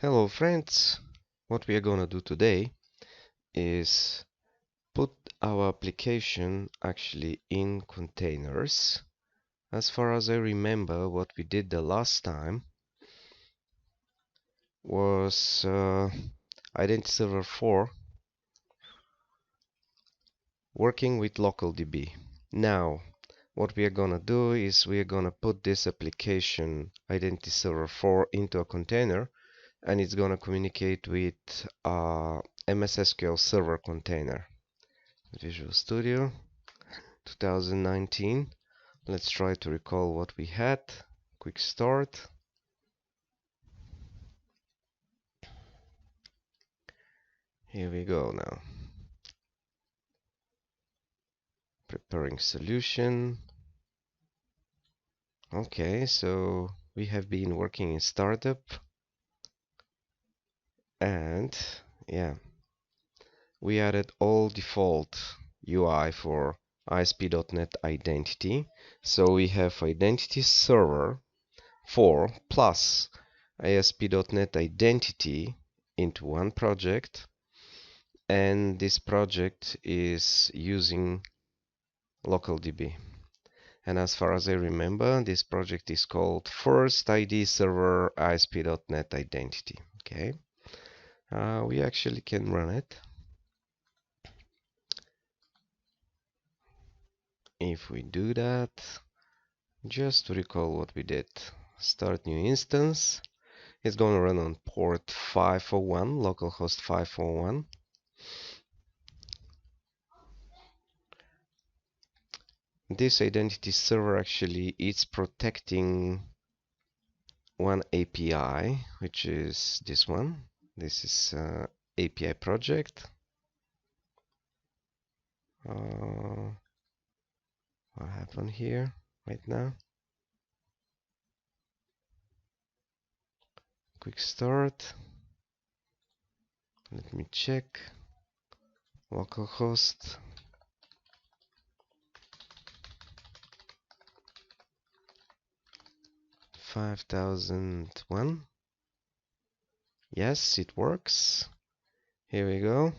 Hello friends, what we are gonna do today is put our application actually in containers. As far as I remember, what we did the last time was Identity Server 4 working with LocalDB. Now, what we are gonna do is we are gonna put this application Identity Server 4 into a container, and it's gonna communicate with MS SQL Server container. Visual Studio 2019. Let's try to recall what we had. Quick start. Here we go now. Preparing solution. Okay, so we have been working in startup, and yeah, we added all default UI for ASP.NET Identity. So we have Identity Server 4 plus ASP.NET Identity into one project, and this project is using LocalDB. And as far as I remember, this project is called FirstIdSrvAspNetIdentity. Identity. Okay, we actually can run it. If we do that, just to recall what we did, start new instance. It's going to run on port 501, localhost 501. This identity server actually is protecting one API, which is this one. This is API project. What happened here right now? Quick start. Let me check. Localhost. $5,001. Yes, it works. Here we go.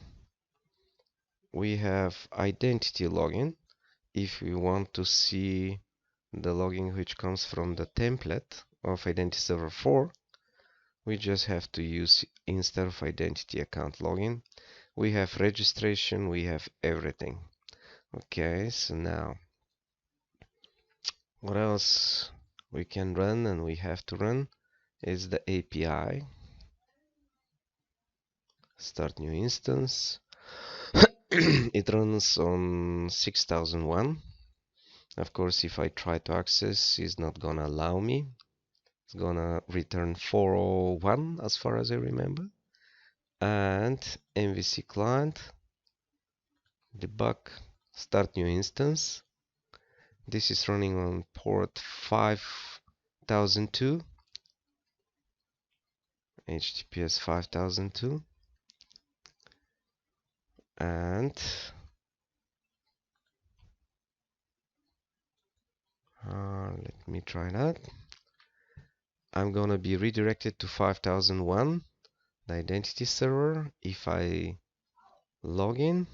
We have identity login. If we want to see the login which comes from the template of Identity Server 4, we just have to use, instead of identity account login, we have registration, we have everything. Okay, so now what else we can run and we have to run is the API. Start new instance. It runs on 6001. Of course, if I try to access, it's not gonna allow me. It's gonna return 401 as far as I remember. And MVC client, debug, start new instance. This is running on port 5002, HTTPS 5002. And let me try that. I'm gonna be redirected to 5001, the identity server. If I log in,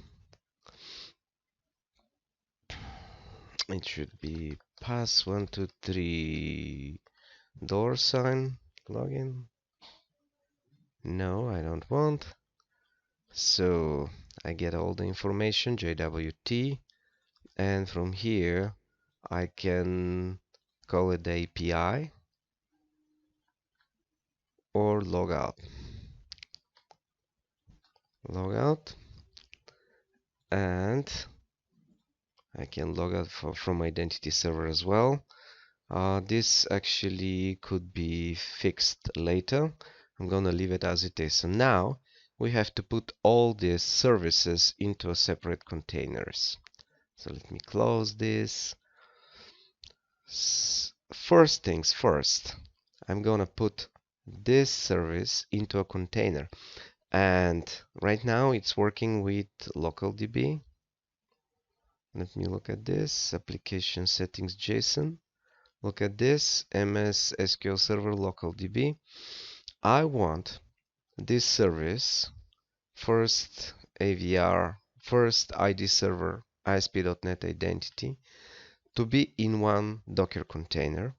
it should be pass123 $, login. No, I don't want. So I get all the information, JWT, and from here I can call it the API or log out. Log out, and I can log out from identity server as well. This actually could be fixed later. I'm gonna leave it as it is. So now we have to put all these services into a separate containers. So let me close this. First things first, I'm gonna put this service into a container, and right now it's working with LocalDB. Let me look at this application settings JSON. Look at this MS SQL Server LocalDB. I want this service, FirstIdSrvAspNetIdentity, identity, to be in one Docker container.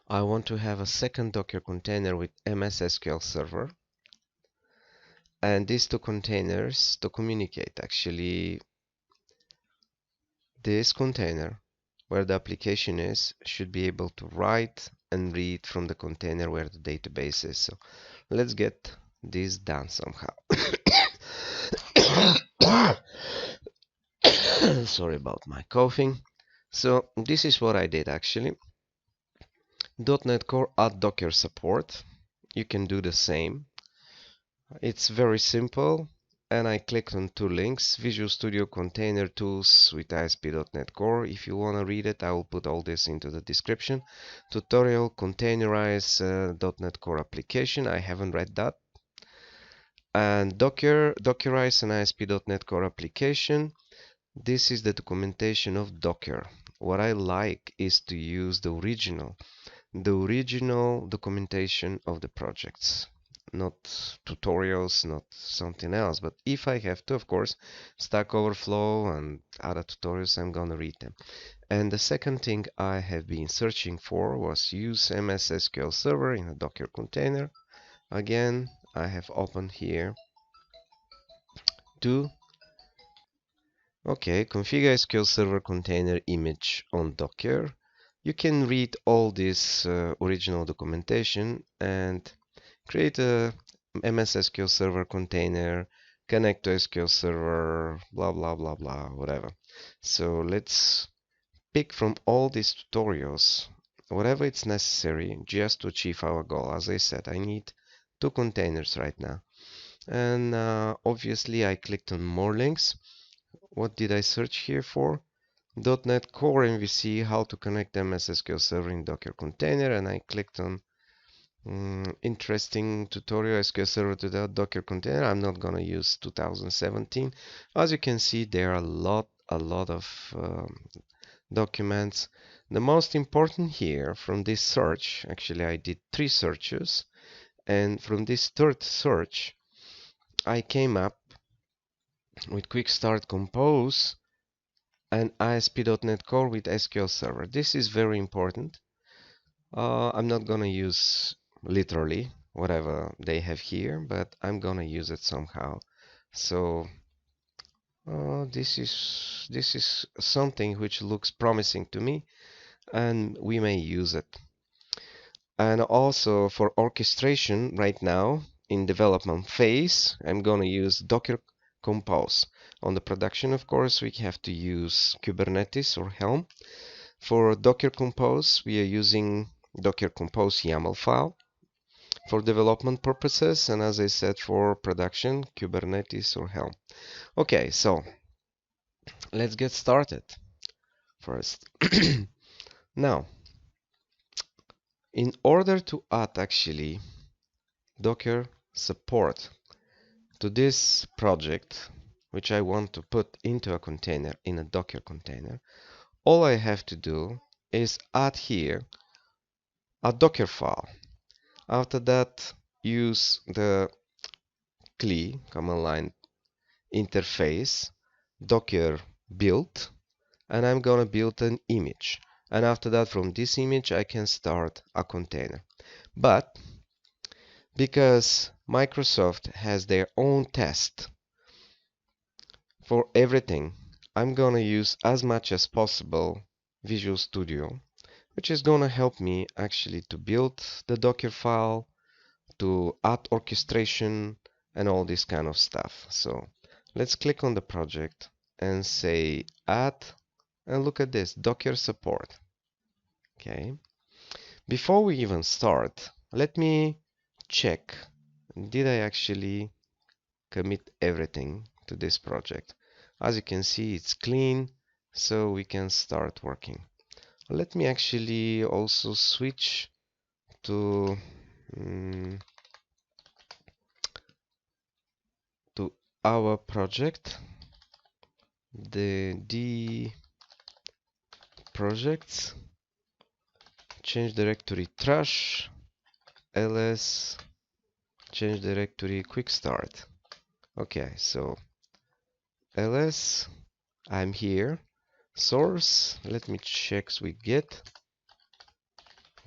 I want to have a second Docker container with MS SQL Server, and these two containers to communicate. Actually, this container where the application is should be able to write and read from the container where the database is. So let's get this done somehow. Sorry about my coughing. So this is what I did actually. .NET Core add Docker support. You can do the same. It's very simple, and I clicked on two links: Visual Studio Container Tools with ASP.NET Core. If you want to read it, I will put all this into the description. Tutorial Containerize .NET Core application. I haven't read that. And Dockerize an ASP.NET Core application. This is the documentation of Docker. What I like is to use the original documentation of the projects, not tutorials, not something else. But if I have to, of course, Stack Overflow and other tutorials, I'm gonna read them. And the second thing I have been searching for was use MS SQL Server in a Docker container. Again, I have opened here to configure SQL Server container image on Docker. You can read all this original documentation and create a MS SQL Server container, connect to SQL Server, blah blah blah blah, whatever. So let's pick from all these tutorials whatever it's necessary just to achieve our goal. As I said, I need two containers right now, and obviously I clicked on more links. What did I search here for? .NET Core MVC, how to connect MS SQL Server in Docker container, and I clicked on interesting tutorial SQL Server to the Docker container. I'm not gonna use 2017. As you can see, there are a lot of documents. The most important here from this search, actually I did 3 searches, and from this third search I came up with Quick Start Compose and ASP.NET Core with SQL Server. This is very important. I'm not gonna use literally whatever they have here, but I'm gonna use it somehow. So this is something which looks promising to me, and we may use it. And also for orchestration right now in development phase, I'm gonna use docker-compose. On the production, of course, we have to use Kubernetes or Helm. For docker-compose, we are using docker-compose.yml file for development purposes, and as I said, for production, Kubernetes or Helm. Okay, so let's get started first. Now, in order to add actually Docker support to this project, which I want to put into a container, in a Docker container, all I have to do is add here a Docker file. After that, use the CLI command line interface docker build, and I'm gonna build an image, and after that, from this image I can start a container. But because Microsoft has their own test for everything, I'm gonna use as much as possible Visual Studio, which is gonna help me actually to build the Docker file, to add orchestration and all this kind of stuff. So let's click on the project and say add, and look at this, Docker support. Okay, before we even start, let me check, did I actually commit everything to this project? As you can see, it's clean, so we can start working. Let me actually also switch to our project, the D projects, change directory trash, ls, change directory quick start. Okay, so ls, I'm here. Source, let me check with git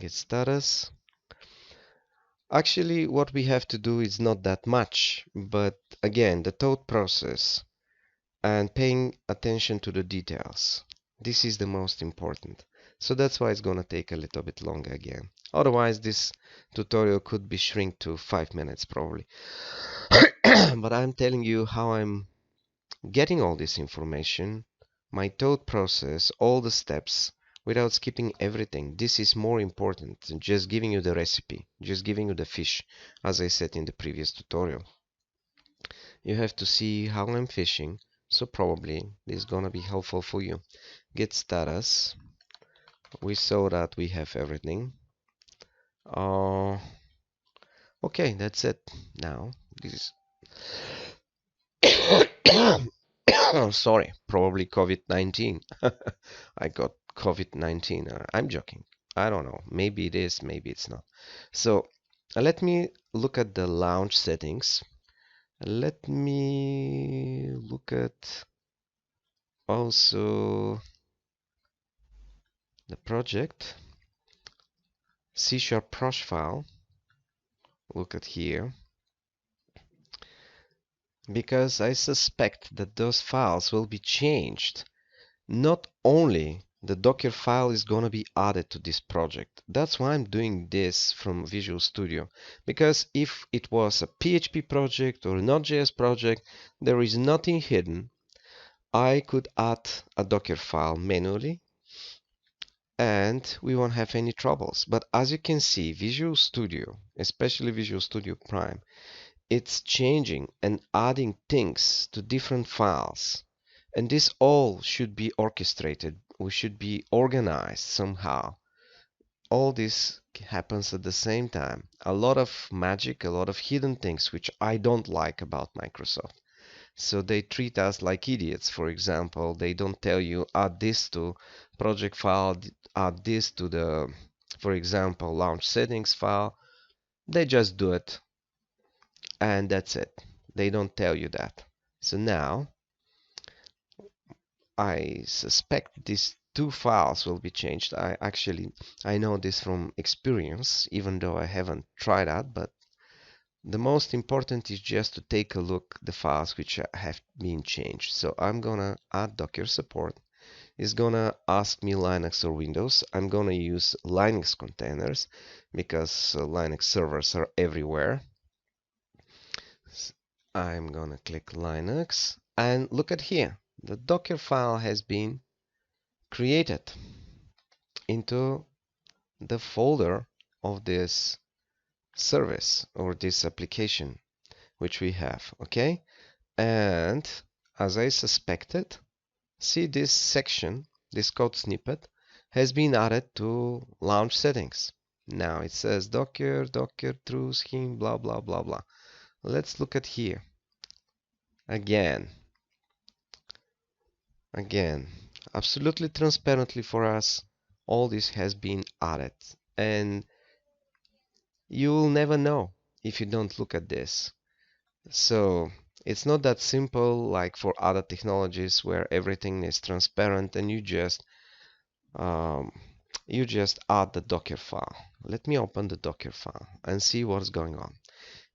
status. Actually, what we have to do is not that much, but again, the thought process and paying attention to the details. This is the most important. So that's why it's gonna take a little bit longer again. Otherwise, this tutorial could be shrunk to 5 minutes probably. But I'm telling you how I'm getting all this information, my thought process, all the steps, without skipping everything. This is more important than just giving you the recipe, just giving you the fish, as I said in the previous tutorial. You have to see how I'm fishing, so probably this is gonna be helpful for you. Get status. We saw that we have everything. Okay, that's it. Now this is oh, sorry, probably COVID-19. I got COVID-19. I'm joking. I don't know. Maybe it is, maybe it's not. So let me look at the launch settings. Let me look at also the project C# prosh file. Look at here, because I suspect that those files will be changed. Not only the Docker file is gonna be added to this project. That's why I'm doing this from Visual Studio, because if it was a PHP project or a Node.js project, there is nothing hidden. I could add a Docker file manually and we won't have any troubles. But as you can see, Visual Studio, especially Visual Studio Prime, it's changing and adding things to different files. And this all should be orchestrated. We should be organized somehow. All this happens at the same time. A lot of magic, a lot of hidden things, which I don't like about Microsoft. So they treat us like idiots. For example, they don't tell you add this to project file, add this to the, for example, launch settings file. They just do it. And that's it. They don't tell you that. So now I suspect these two files will be changed. I know this from experience, even though I haven't tried that, but the most important is just to take a look the files which have been changed. So I'm gonna add Docker support. It's gonna ask me Linux or Windows. I'm gonna use Linux containers because Linux servers are everywhere. I'm gonna click Linux and look at here. The Docker file has been created into the folder of this service or this application which we have, okay? And as I suspected, see this section, this code snippet has been added to launch settings. Now it says docker true scheme blah blah blah blah. Let's look at here again, absolutely transparently for us, all this has been added, and you will never know if you don't look at this. So it's not that simple like for other technologies where everything is transparent and you just add the Docker file. Let me open the Docker file and see what's going on.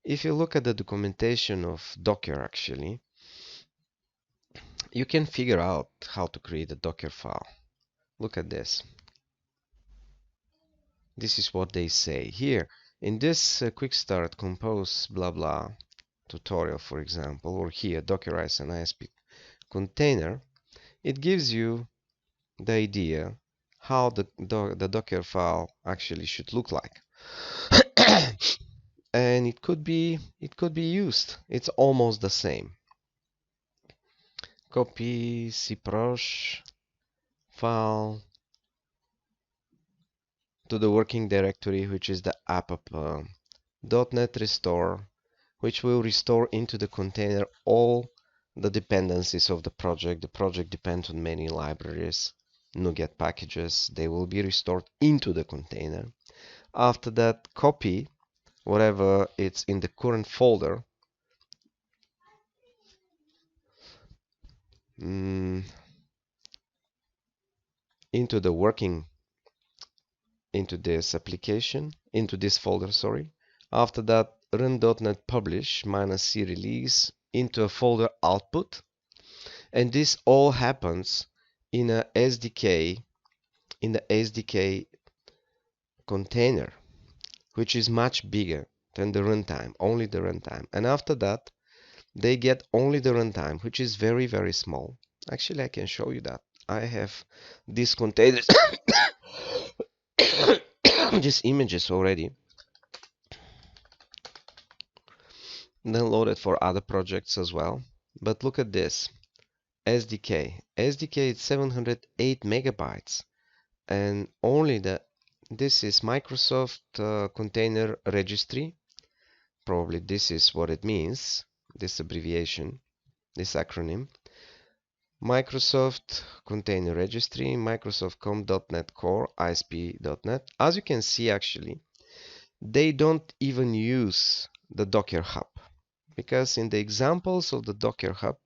If you look at the documentation of Docker, actually, you can figure out how to create a Docker file. Look at this. This is what they say here in this quick start compose blah blah tutorial, for example, or here dockerize an ISP container. It gives you the idea how the Docker file actually should look like. And it could be used. It's almost the same. Copy cprosh file to the working directory, which is the app .NET restore, which will restore into the container all the dependencies of the project. The project depends on many libraries, NuGet packages. They will be restored into the container. After that, copy whatever it's in the current folder, into the working, into this application, into this folder, sorry. After that, run .NET publish -c release into a folder output, and this all happens in a SDK, in the SDK container, which is much bigger than the runtime, only the runtime. And after that, they get only the runtime, which is very, very small. Actually, I can show you that. I have these containers, these images already downloaded for other projects as well. But look at this. SDK. SDK is 708 megabytes, and only this is Microsoft Container Registry. Probably this is what it means, this abbreviation, this acronym. Microsoft Container Registry, Microsoft com.net core, ISP.net. As you can see, actually, they don't even use the Docker Hub, because in the examples of the Docker Hub,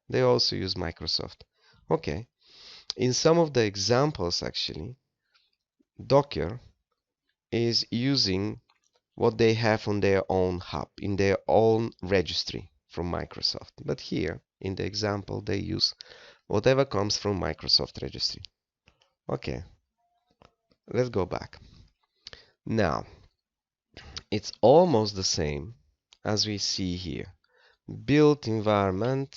they also use Microsoft. Okay, in some of the examples, actually, Docker is using what they have on their own hub, in their own registry from Microsoft. But here, in the example, they use whatever comes from Microsoft registry. Okay, let's go back. Now, it's almost the same as we see here. Build environment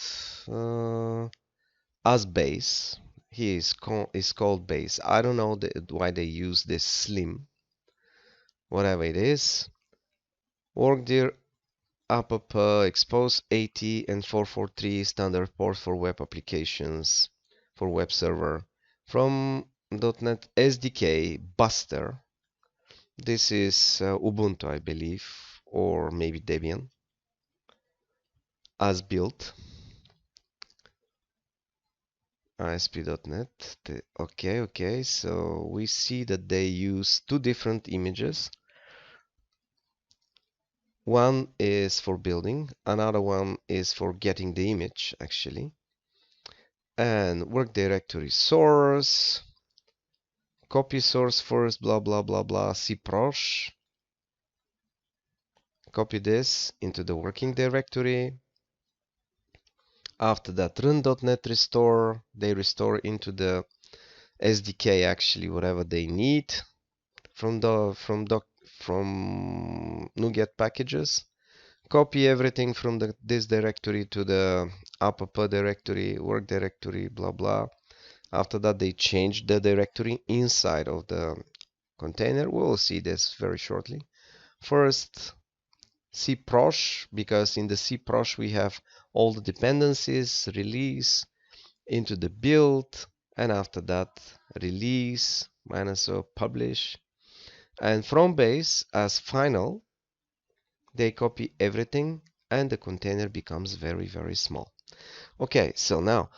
as base. Here is called base. I don't know why they use this slim. Whatever it is. Work there app expose 80 and 443 standard port for web applications for web server from .NET SDK Buster. This is Ubuntu, I believe, or maybe Debian as built. ASP.NET. Okay, so we see that they use two different images. One is for building, another one is for getting the image, actually. And work directory source, copy source first, blah, blah, blah, blah, cprosh. Copy this into the working directory. After that, run.net restore. They restore into the SDK, actually, whatever they need from NuGet packages. Copy everything from this directory to the app directory, work directory, blah blah. After that, they change the directory inside of the container. We will see this very shortly. First, cprosh, because in the cprosh we have all the dependencies, release into the build, and after that, release -o publish. And from base as final, they copy everything and the container becomes very, very small. Okay, so now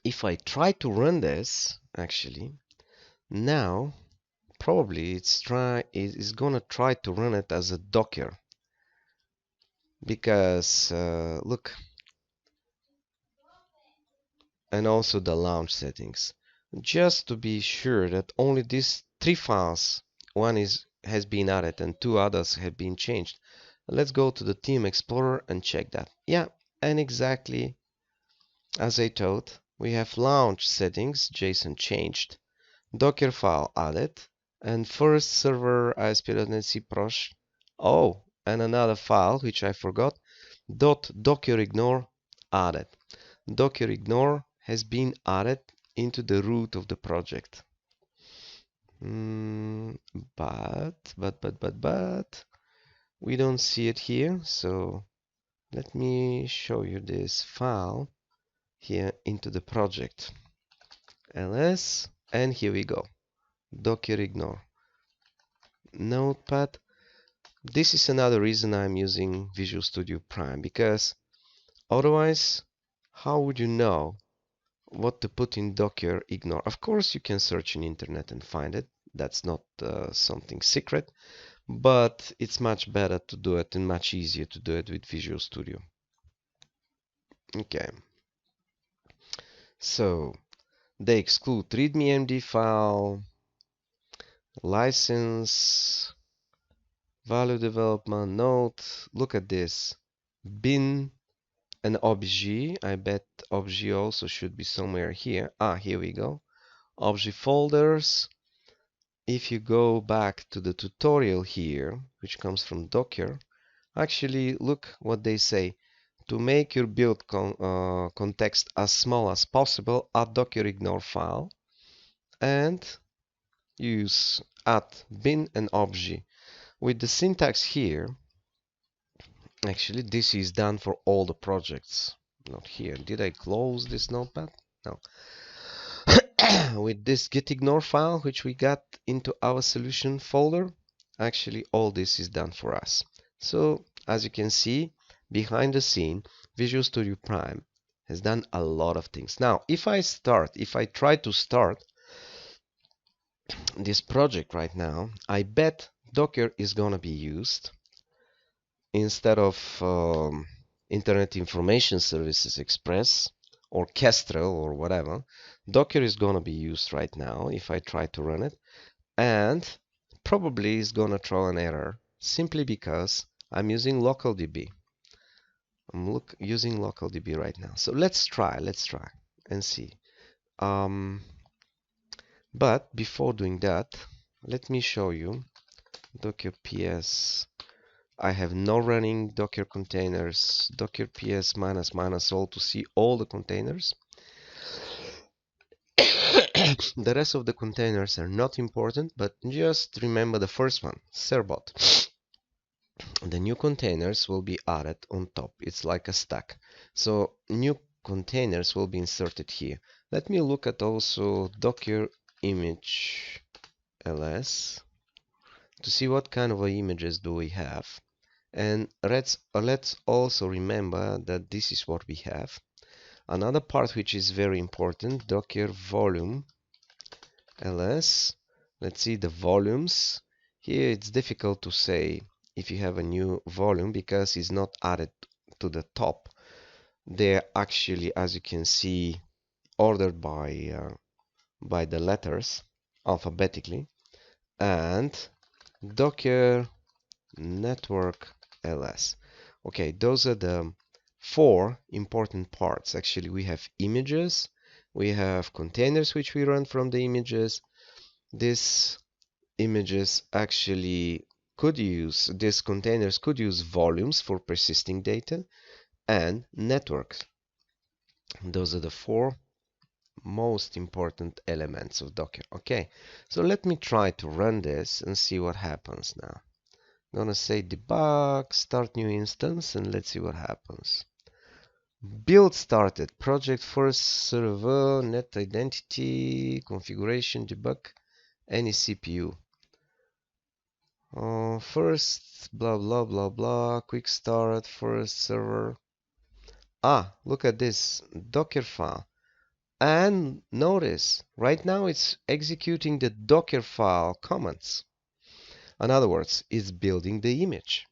if I try to run this, actually, now probably it's gonna try to run it as a Docker, because look, and also the launch settings, just to be sure that only these three files, one has been added and two others have been changed. Let's go to the Theme Explorer and check that. Yeah, and exactly as I thought, we have launch settings, JSON changed, Docker file added, and FirstIdSrvAspNetIdentity cprosh. Oh, and another file which I forgot, .docker-ignore added. Docker-ignore has been added into the root of the project. But we don't see it here, so let me show you this file here into the project. ls, and here we go. Docker-ignore. Notepad. This is another reason I'm using Visual Studio Prime, because otherwise, how would you know what to put in Docker-ignore? Of course, you can search in internet and find it, That's not something secret, but it's much better to do it and much easier to do it with Visual Studio. Okay, so they exclude readme.md file, license, value development, note. Look at this, bin and obj. I bet obj also should be somewhere here. Ah, here we go. Obj folders. If you go back to the tutorial here, which comes from Docker, actually look what they say. To make your build context as small as possible, add docker ignore file and use add bin and obj. With the syntax here, actually this is done for all the projects. Not here. Did I close this notepad? No. With this git ignore file, which we got into our solution folder, actually all this is done for us. So as you can see, behind the scene, Visual Studio Prime has done a lot of things. Now, if I try to start this project right now, I bet Docker is gonna be used instead of Internet Information Services Express, or Kestrel, or whatever. Docker is gonna be used right now if I try to run it, and probably is gonna throw an error simply because I'm using localDB. I'm using localDB right now. So let's try and see. But before doing that, let me show you docker ps. I have no running docker containers, docker ps --all to see all the containers. The rest of the containers are not important, but just remember the first one, Serbot. The new containers will be added on top. It's like a stack. So new containers will be inserted here. Let me look at also docker image ls to see what kind of images do we have. And let's also remember that this is what we have. Another part which is very important, docker volume ls. Let's see the volumes. Here it's difficult to say if you have a new volume because it's not added to the top. They're actually, as you can see, ordered by the letters alphabetically. And docker network ls. Okay, those are the 4 important parts. Actually, we have images, we have containers which we run from the images. These images actually these containers could use volumes for persisting data, and networks. Those are the 4 most important elements of Docker. Okay, so let me try to run this and see what happens now. I'm gonna say debug, start new instance, and let's see what happens. Build started, project FirstIdSrvAspNetIdentity, configuration, debug, any CPU. First, blah blah blah blah, quick start, first server. Ah, look at this Docker file. And notice, right now it's executing the Docker file commands. In other words, it's building the image.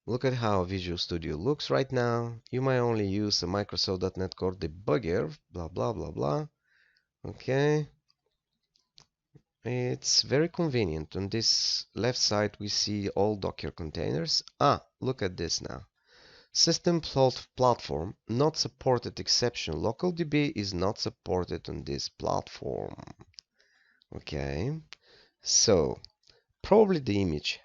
Look at how Visual Studio looks right now. You might only use a Microsoft.NET Core debugger, blah blah blah blah. Okay. It's very convenient. On this left side we see all Docker containers. Ah, look at this now. System platform not supported exception. LocalDB is not supported on this platform. Okay, so probably the image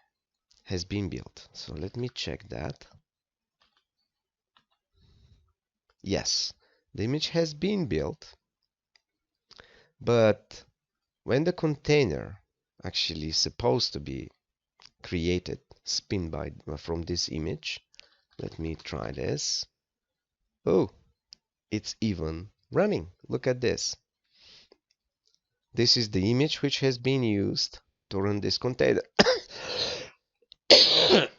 has been built. So let me check that. Yes, the image has been built, but when the container actually is supposed to be created, spin by from this image, let me try this. Oh, it's even running. Look at this. This is the image which has been used to run this container.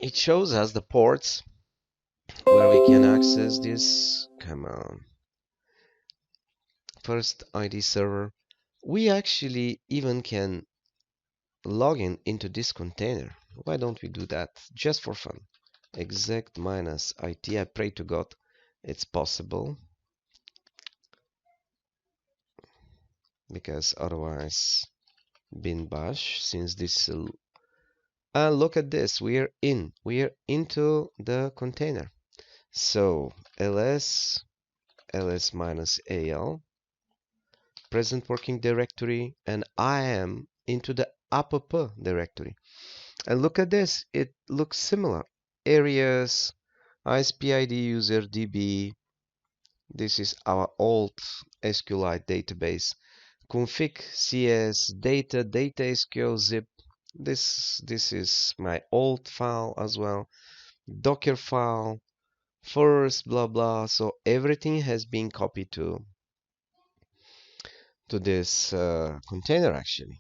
It shows us the ports where we can access this. Come on. FirstIdSrver, we actually even can log in into this container. Why don't we do that just for fun? Exec -it. I pray to God it's possible, because otherwise bin bash, since this look at this, we're into the container. So ls -al present working directory, and I am into the app directory. And look at this, it looks similar. Areas, ISPID user DB. This is our old SQLite database. Config CS data SQL zip. This is my old file as well. Docker file, first blah blah. So everything has been copied to this container actually.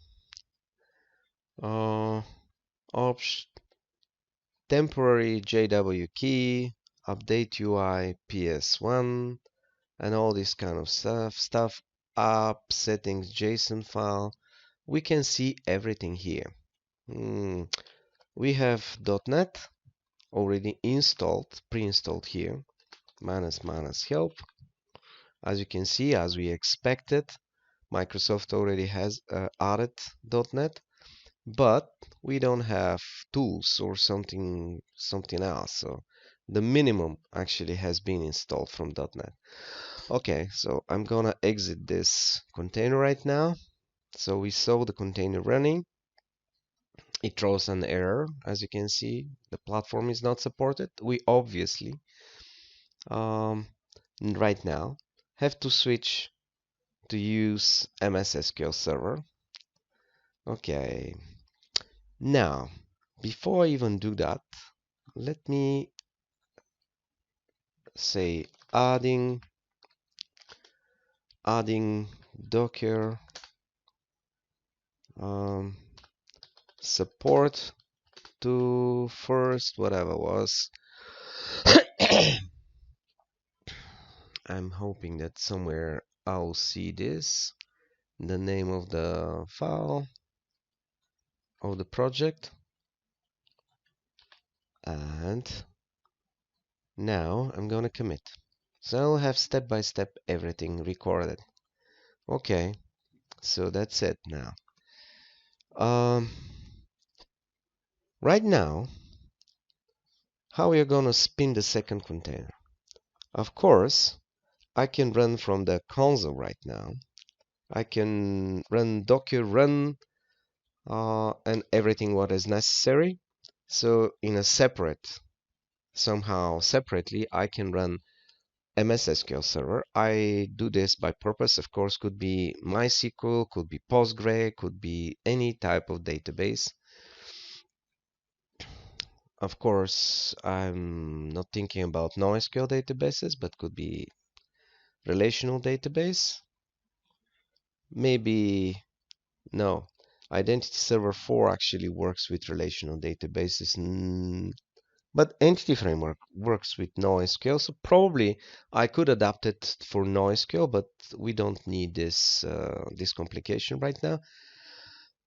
Temporary JW key, update UI PS1, and all this kind of stuff. App settings JSON file. We can see everything here. We have .NET already installed, pre-installed here. --help. As you can see, as we expected, Microsoft already has added .NET, but we don't have tools or something else. So the minimum actually has been installed from .NET. Okay, so I'm gonna exit this container right now. So we saw the container running. It throws an error, as you can see. The platform is not supported. We obviously right now have to switch to use MS SQL Server. Okay, now before I even do that, let me say adding docker support to first whatever was. I'm hoping that somewhere I'll see this, the name of the file of the project, and now I'm gonna commit. So I'll have step by step everything recorded. Okay, so that's it now. Right now, how we are gonna spin the second container? Of course, I can run from the console right now. I can run docker run and everything what is necessary. So in a somehow separately, I can run MS SQL Server. I do this by purpose. Of course, could be MySQL, could be Postgre, could be any type of database. Of course, I'm not thinking about NoSQL databases, but could be relational database. Maybe no. Identity Server 4 actually works with relational databases, but Entity Framework works with NoSQL, so probably I could adapt it for NoSQL, but we don't need this this complication right now.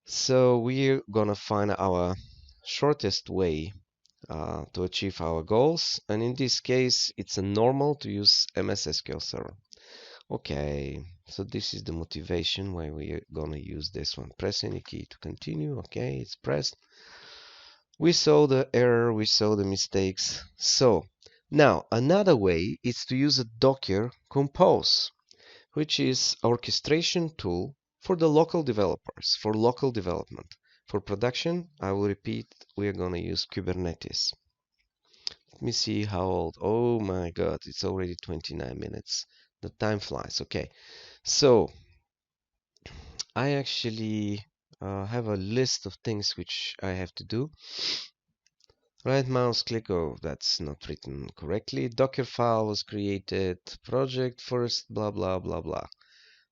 So we're gonna find our shortest way to achieve our goals, and in this case, it's a normal to use MS SQL Server. Okay, so this is the motivation why we're gonna use this one. Press any key to continue. Okay, it's pressed. We saw the error, we saw the mistakes. So now another way is to use a docker-compose, which is orchestration tool for the local developers, for local development. For production, I will repeat, we are gonna use Kubernetes. Let me see how old. Oh my god, it's already 29 minutes. The time flies. Okay, so I actually have a list of things which I have to do. Right mouse click. Oh, that's not written correctly. Docker file was created. Project first. Blah blah blah blah.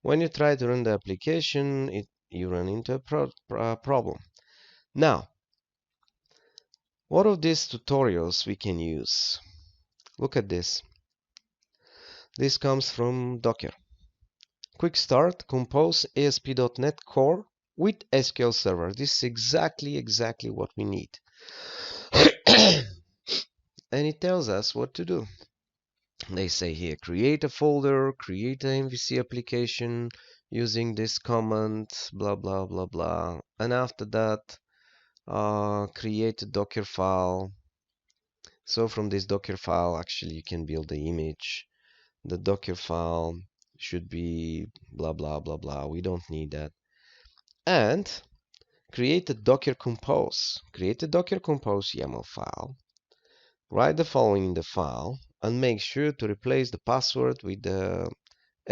When you try to run the application, you run into a problem. Now, what of these tutorials we can use? Look at this. This comes from Docker. quick start, compose ASP.NET Core with SQL Server. This is exactly what we need. And it tells us what to do. They say here, create a folder, create an MVC application using this command, blah, blah, blah, blah. And after that, create a Docker file. So from this Docker file, actually, you can build the image. The Docker file should be blah, blah, blah, blah. We don't need that. And create a docker-compose. Create a docker-compose.yml file. Write the following in the file and make sure to replace the password with the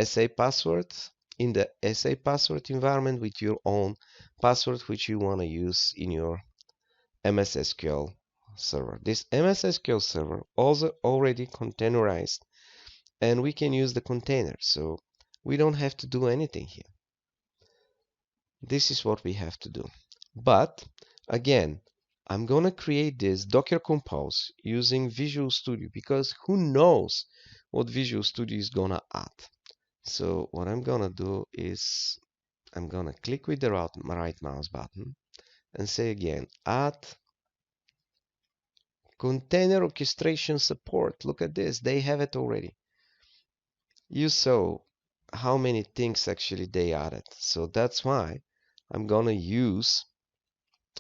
SA password in the SA password environment with your own password which you want to use in your MS SQL server. This MS SQL server also already containerized and we can use the container, so we don't have to do anything here. This is what we have to do. But again, I'm gonna create this Docker Compose using Visual Studio because who knows what Visual Studio is gonna add. So what I'm gonna do is I'm gonna click with the right mouse button and say again, add container orchestration support. Look at this, they have it already. You saw how many things actually they added. So that's why I'm gonna use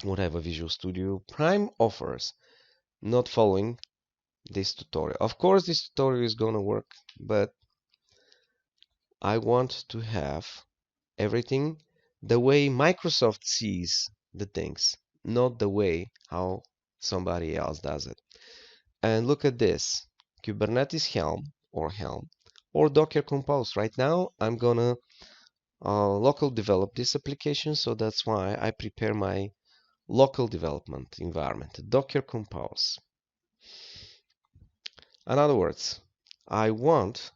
whatever Visual Studio Prime offers, not following this tutorial. Of course, this tutorial is gonna work, but I want to have everything the way Microsoft sees the things, not the way how somebody else does it. And look at this, Kubernetes Helm or Docker Compose. Right now, I'm gonna local develop this application, so that's why I prepare my local development environment, Docker Compose. In other words, I want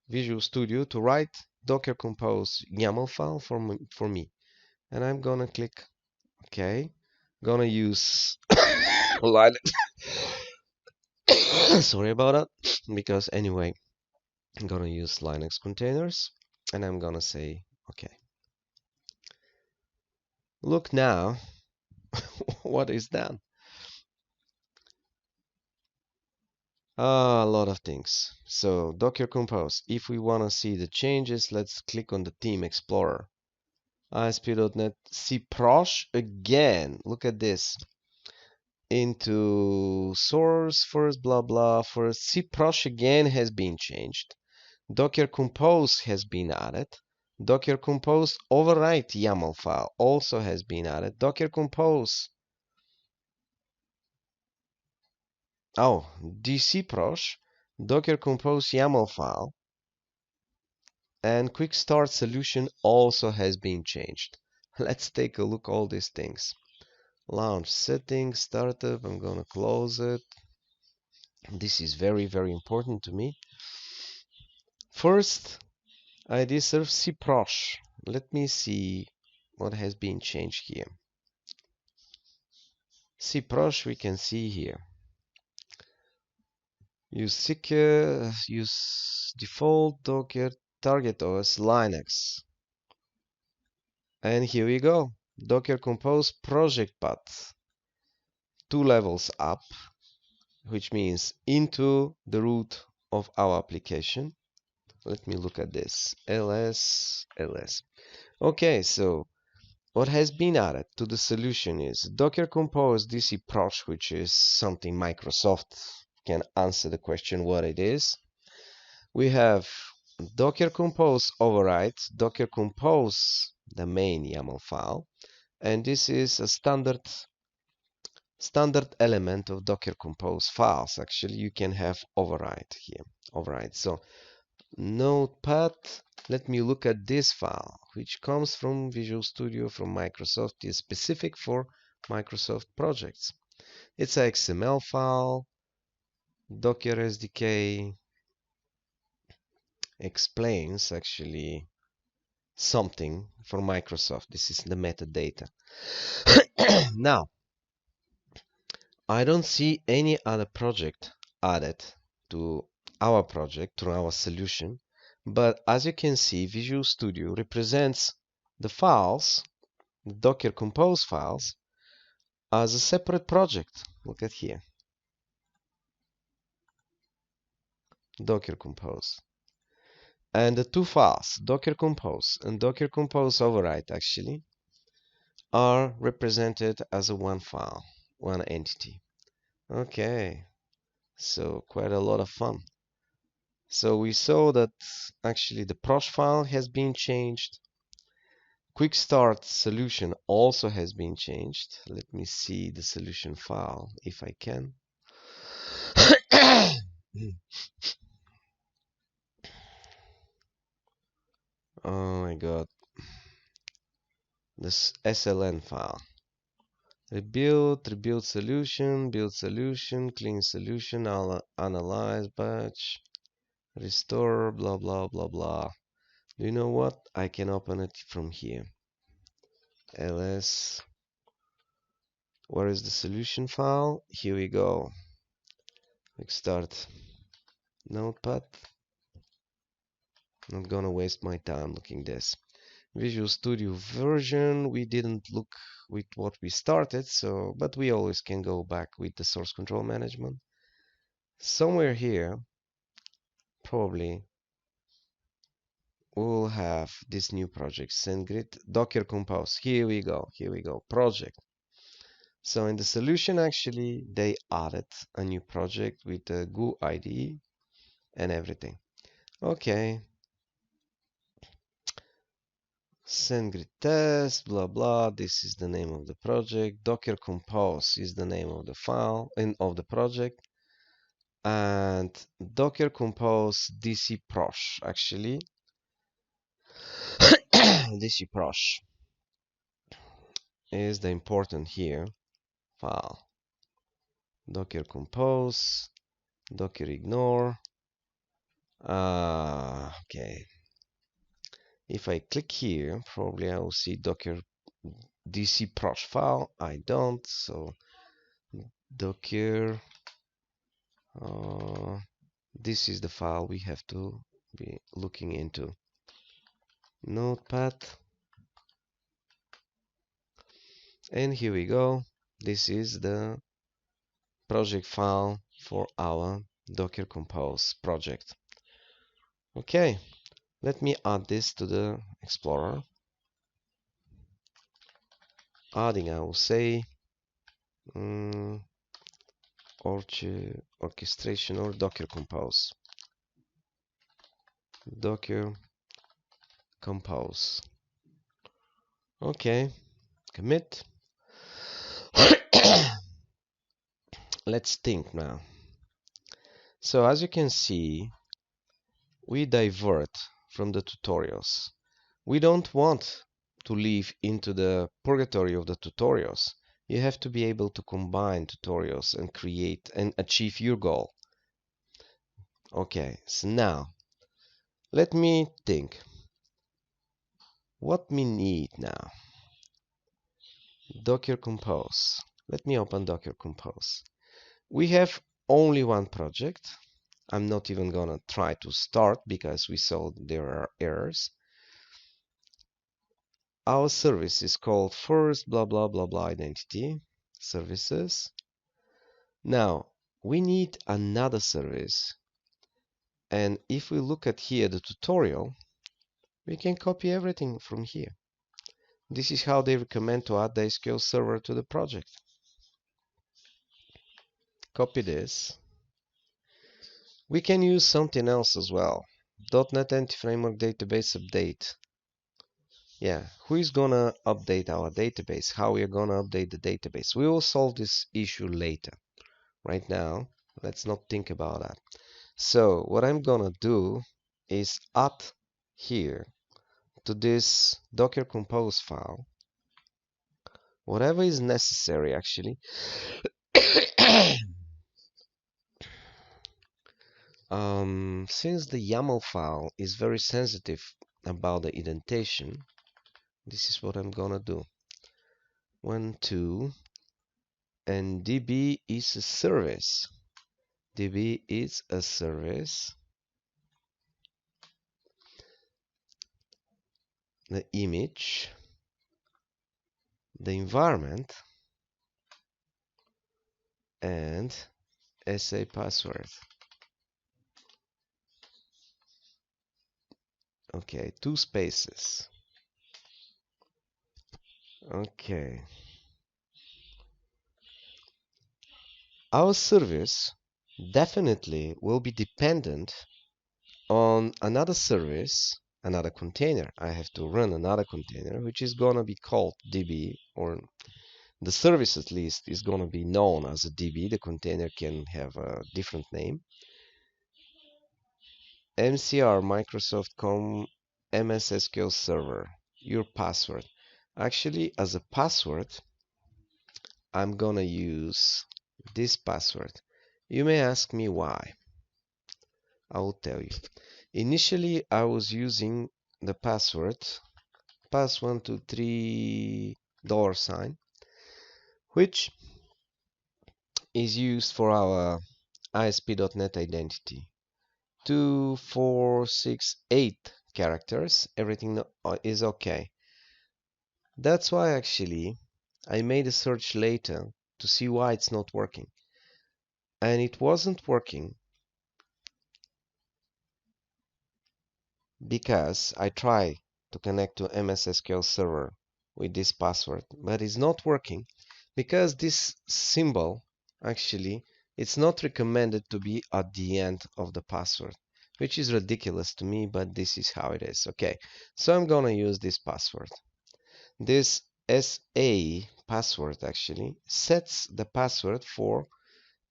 Visual Studio to write Docker Compose YAML file for me. And I'm gonna click OK. Gonna use Linux. Sorry about that. Because anyway, I'm gonna use Linux containers and I'm gonna say OK. Look now what is done. A lot of things. So Docker Compose. If we want to see the changes, let's click on the Theme Explorer. ASP.NET cprosh again. Look at this. Into source first, blah blah. First, cprosh again has been changed. Docker Compose has been added. Docker Compose overwrite YAML file also has been added. Docker Compose. Oh, dcprosh, Docker Compose YAML file, and quick start solution also has been changed. Let's take a look at all these things. Launch settings, startup, I'm gonna close it. This is very important to me. First, FirstIdSrvAspNetIdentity. Let me see what has been changed here. cprosh we can see here. Use secure, use default Docker target OS Linux. And here we go. Docker Compose project path. 2 levels up, which means into the root of our application. Let me look at this. ls. Okay, so what has been added to the solution is Docker Compose dcprosh, which is something Microsoft can answer the question what it is. We have Docker Compose override, Docker Compose the main YAML file, and this is a standard element of Docker Compose files. Actually, you can have override here. Override. So Notepad. Let me look at this file, which comes from Visual Studio from Microsoft. Is specific for Microsoft projects. It's a XML file. Docker SDK explains actually something for Microsoft. This is the metadata. Now, I don't see any other project added to our project, to our solution, But as you can see, Visual Studio represents the files, the Docker Compose files, as a separate project. Look at here, Docker Compose. And the two files, Docker Compose and Docker Compose Override, actually, are represented as a one file, one entity. Okay, so quite a lot of fun. So we saw that actually the prosh file has been changed. Quick start solution also has been changed. Let me see the solution file if I can. Oh my god. This SLN file. Rebuild solution, build solution, clean solution, analyze, batch, restore, blah blah blah blah. Do you know what? I can open it from here. ls. Where is the solution file? Here we go. Quick start. Notepad. Not gonna waste my time looking this. Visual Studio version, we didn't look with what we started, so but we always can go back with the source control management. Somewhere here, probably, we'll have this new project, SendGrid, Docker Compose. Here we go, project. So in the solution, actually, they added a new project with the GUI IDE and everything. Okay. SendGrid test, blah blah. This is the name of the project. Docker Compose is the name of the file and of the project. And Docker Compose DC Prosh, actually. DC Prosh is the important here file. Docker Compose, Docker Ignore. Okay. If I click here, probably I will see Docker DC Prosh file. I don't, so Docker. This is the file we have to be looking into. Notepad. And here we go. This is the project file for our Docker Compose project. Okay, let me add this to the Explorer. Adding, I will say, orchestration or Docker Compose. Docker Compose. Okay, commit. Let's think now. So as you can see, we divert from the tutorials. We don't want to live into the purgatory of the tutorials. You have to be able to combine tutorials and create and achieve your goal. Okay, so now let me think. What we need now? Docker Compose. Let me open Docker Compose. We have only one project. I'm not even gonna try to start because we saw there are errors. Our service is called first blah blah blah blah identity services. Now we need another service, and if we look at here the tutorial, we can copy everything from here. This is how they recommend to add the SQL Server to the project. Copy this. We can use something else as well. .NET Anti-Framework Database Update. Yeah, who is gonna update our database? How we are gonna update the database? We will solve this issue later. Right now, let's not think about that. So what I'm gonna do is add here to this Docker Compose file whatever is necessary actually. Since the YAML file is very sensitive about the indentation, this is what I'm gonna do. 1, 2, and DB is a service. DB is a service. the image, the environment, and SA password. Okay, 2 spaces. Okay. Our service definitely will be dependent on another service, another container. I have to run another container, which is gonna be called DB, or the service at least is gonna be known as a DB. The container can have a different name. MCR Microsoft.com MS SQL Server, your password. Actually, as a password, I'm gonna use this password. You may ask me why. I will tell you. Initially, I was using the password pass123 $, which is used for our ASP.NET identity. 2, 4, 6, 8 characters. Everything is okay. That's why actually I made a search later to see why it's not working. And it wasn't working because I tried to connect to MS SQL Server with this password, but it's not working because this symbol actually it's not recommended to be at the end of the password, which is ridiculous to me, but this is how it is. Okay, so I'm gonna use this password. This SA password actually sets the password for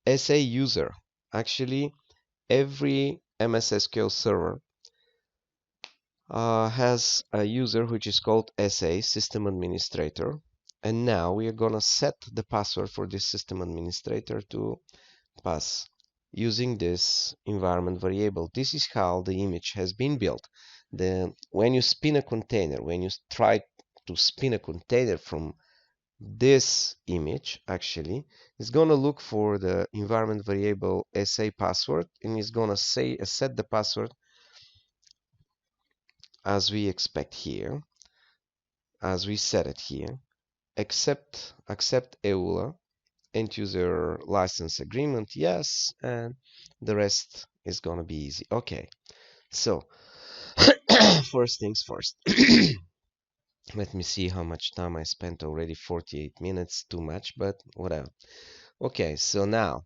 SA user. Actually, every MS SQL server has a user which is called SA, System Administrator. And now we are going to set the password for this System Administrator to pass using this environment variable. This is how the image has been built. When you spin a container, when you try to spin a container from this image, actually, it's going to look for the environment variable SA password, and it's going to set the password as we expect here, as we set it here, accept EULA, end user license agreement, yes, and the rest is gonna be easy. Okay, so first things first. Let me see how much time I spent already. 48 minutes, too much, but whatever. Okay, so now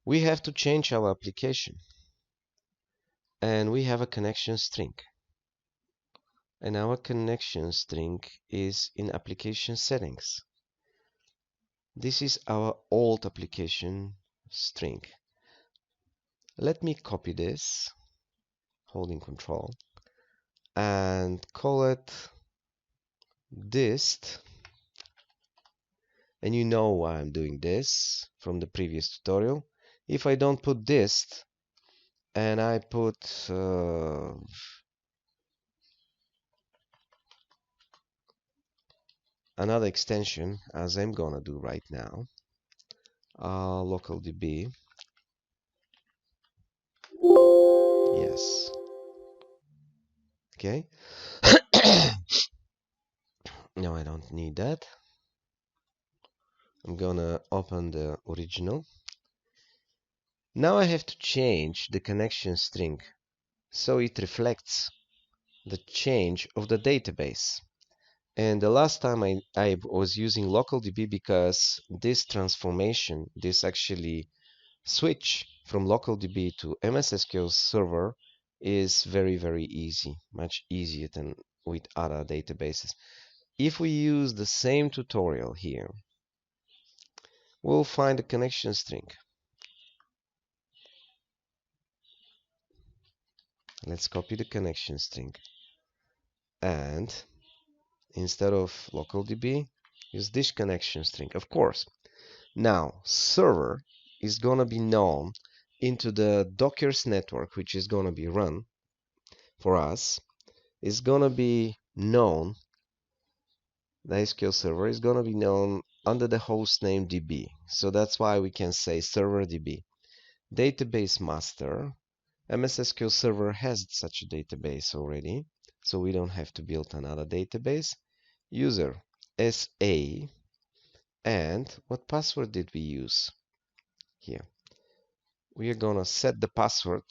we have to change our application, and we have a connection string. And our connection string is in application settings. This is our old application string. Let me copy this, holding control, and call it dist. And you know why I'm doing this from the previous tutorial. If I don't put dist and I put another extension, as I'm gonna do right now, localDB, yes, okay. No, I don't need that. I'm gonna open the original. Now I have to change the connection string so it reflects the change of the database. And the last time I was using localDB because this transformation, this actually switch from localDB to MS SQL Server is very easy, much easier than with other databases. If we use the same tutorial here, we'll find a connection string. Let's copy the connection string. And instead of localDB, use this connection string, of course. Now, server is going to be known into the Docker's network, which is going to be run for us. Is going to be known, the SQL server is going to be known under the host name DB. So that's why we can say server DB. Database master. MS SQL Server has such a database already. so we don't have to build another database. User SA, and what password did we use here? We are gonna set the password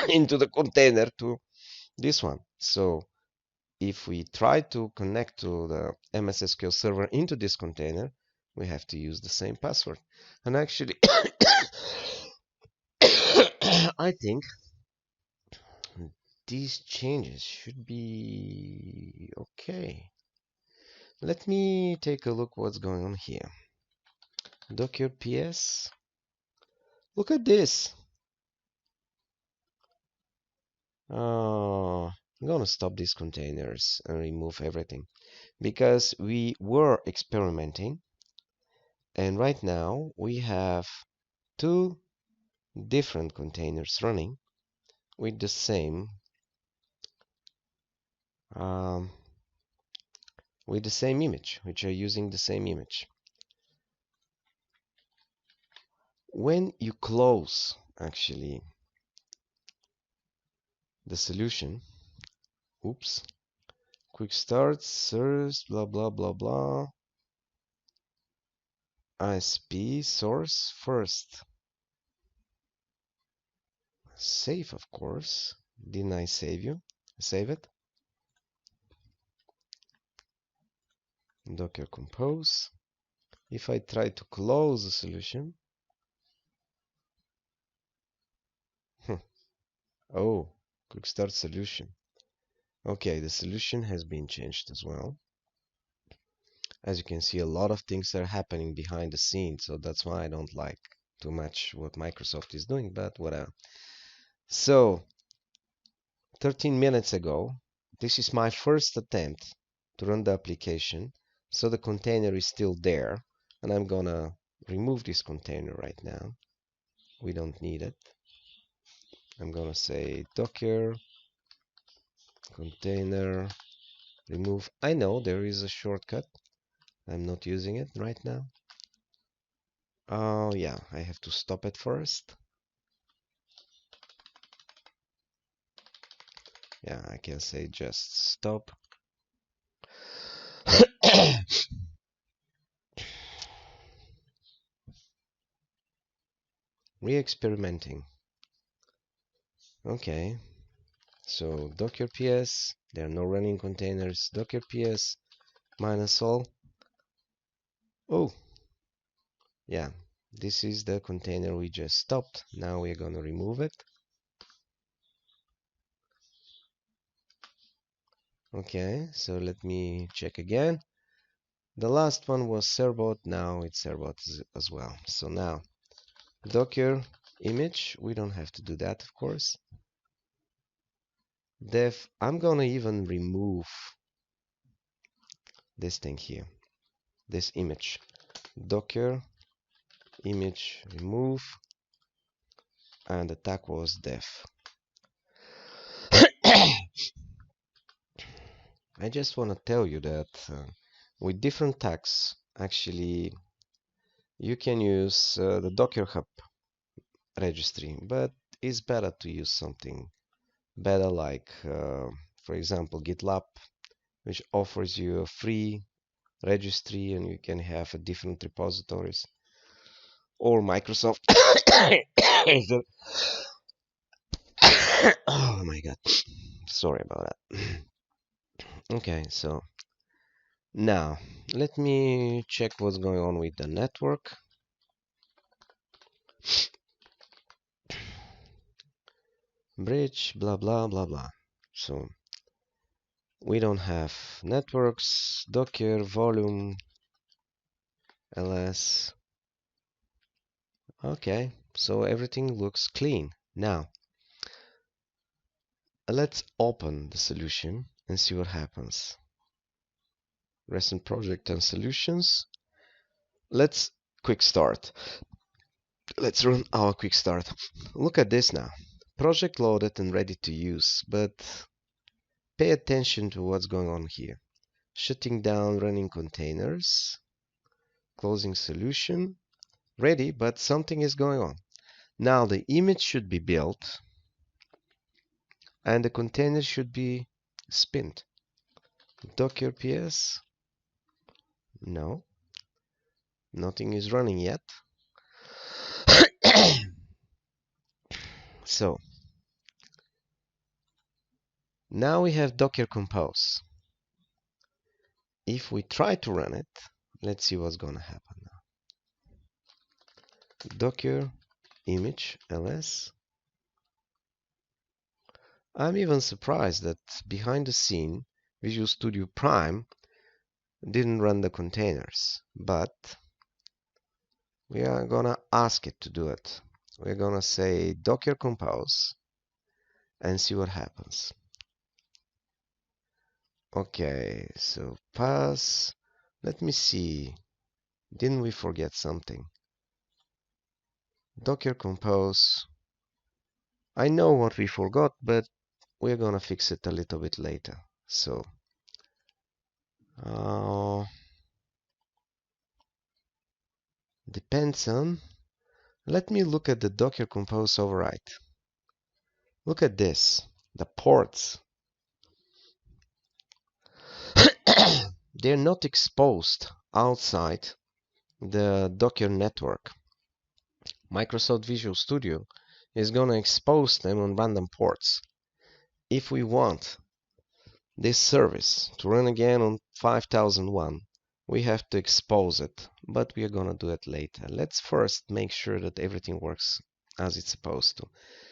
into the container to this one. So if we try to connect to the MS SQL Server into this container, we have to use the same password. And actually, I think these changes should be okay. Let me take a look what's going on here. Docker PS. Look at this. I'm gonna stop these containers and remove everything because we were experimenting, and right now we have two different containers running with the same image, which are using the same image. When you close actually the solution, oops, quick start, source, blah blah blah blah, ISP source first, save, of course. Didn't I save it? Docker compose. If I try to close the solution, oh, quick start solution. Okay, the solution has been changed as well. As you can see, a lot of things are happening behind the scenes, so that's why I don't like too much what Microsoft is doing, but whatever. So 13 minutes ago, this is my first attempt to run the application, so the container is still there, and I'm gonna remove this container right now. We don't need it. I'm gonna say docker container remove. I know there is a shortcut. I'm not using it right now. Oh yeah, I have to stop it first. Yeah, I can say just stop. Re-experimenting. Okay, so docker ps, there are no running containers, docker ps minus all. Oh, yeah, this is the container we just stopped. Now we're gonna remove it. Okay, so let me check again. The last one was Servbot, now it's Servbot as well. So now, docker image, we don't have to do that, of course. Def, I'm gonna even remove this thing here, this image. Docker image remove, and the tag was def. I just want to tell you that with different tags, actually, you can use the Docker Hub registry, but it's better to use something better like, for example, GitLab, which offers you a free registry and you can have different repositories, or Microsoft. Oh my god, sorry about that. Okay, so now let me check what's going on with the network. Bridge, blah blah blah blah. So we don't have networks, docker, volume, ls. Okay, so everything looks clean. Now let's open the solution and see what happens. Recent project and solutions. Let's quick start. Let's run our quick start. Look at this now. Project loaded and ready to use, but pay attention to what's going on here. Shutting down running containers, closing solution, ready, but something is going on. Now the image should be built and the container should be spinned. Docker ps. No, nothing is running yet. So now we have docker compose. If we try to run it, let's see what's gonna happen now. Docker image ls. I'm even surprised that behind the scene Visual Studio Prime didn't run the containers, but we are gonna ask it to do it. We're gonna say docker compose and see what happens. Okay, so pass. Let me see. Didn't we forget something? Docker compose. I know what we forgot, but we're gonna fix it a little bit later. So depends on. Let me look at the docker compose override. Look at this, the ports. They're not exposed outside the Docker network. Microsoft Visual Studio is going to expose them on random ports. If we want this service to run again on 5001, we have to expose it, but we are going to do it later. Let's first make sure that everything works as it's supposed to.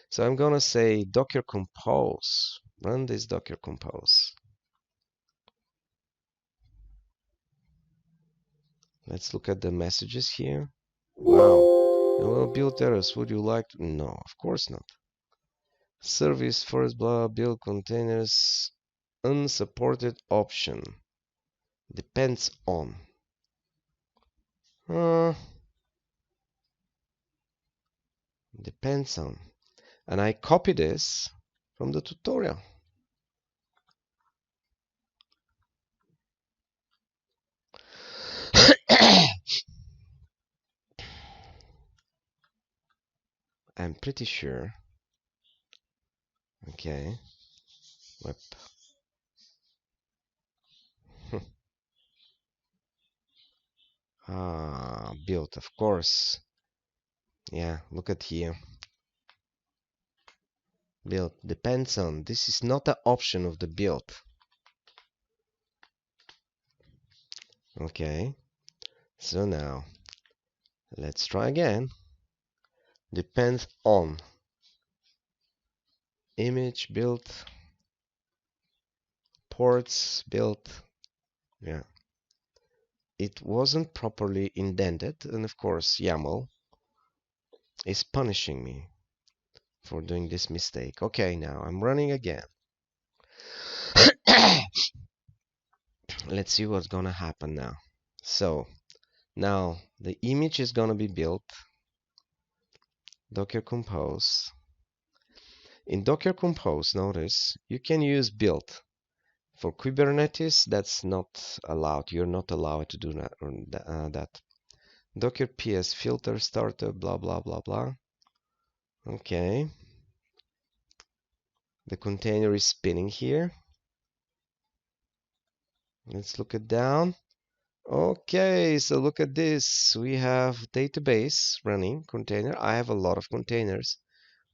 So I'm going to say docker compose, run this docker compose. Let's look at the messages here. Wow. Hello, build errors. Would you like to? No, of course not. Service first blah build containers unsupported option. Depends on. Depends on. And I copy this from the tutorial. I'm pretty sure. Okay. Web. Build, of course. Yeah, look at here. Build depends on. This is not an option of the build. Okay. So now, let's try again. Depends on. Image build. Ports build. Yeah. It wasn't properly indented, and of course YAML is punishing me for doing this mistake. Okay, now I'm running again. Let's see what's gonna happen now. So now the image is gonna be built. Docker compose. In Docker compose, notice you can use build. For Kubernetes, that's not allowed. You're not allowed to do that. Docker ps filter starter blah blah blah blah. Okay. The container is spinning here. Let's look it down. Okay, so look at this. We have database running container. I have a lot of containers.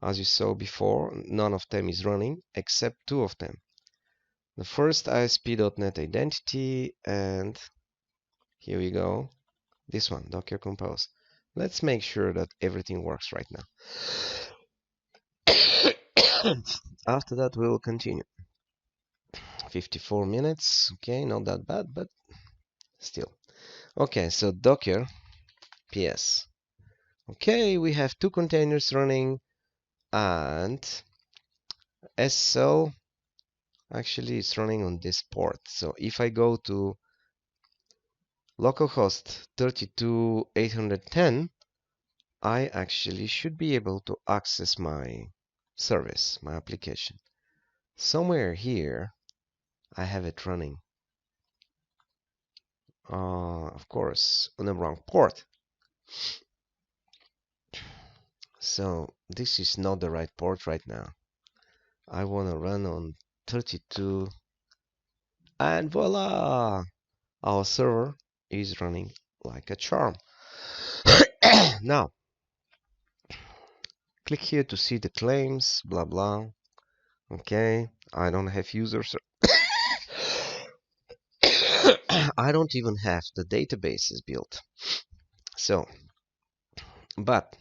As you saw before, none of them is running except two of them. The first ASP.NET identity, and here we go. This one, Docker Compose. Let's make sure that everything works right now. After that, we will continue. 54 minutes. Okay, not that bad, but still. Okay, so Docker ps. Okay, we have two containers running, and SL actually is running on this port. So if I go to localhost 32.810, I actually should be able to access my service, my application. Somewhere here, I have it running. Of course, on the wrong port. So this is not the right port right now. I want to run on 32. And voila! Our server is running like a charm. Now, click here to see the claims, blah blah. Okay, I don't have users. I don't even have the databases built. So, but,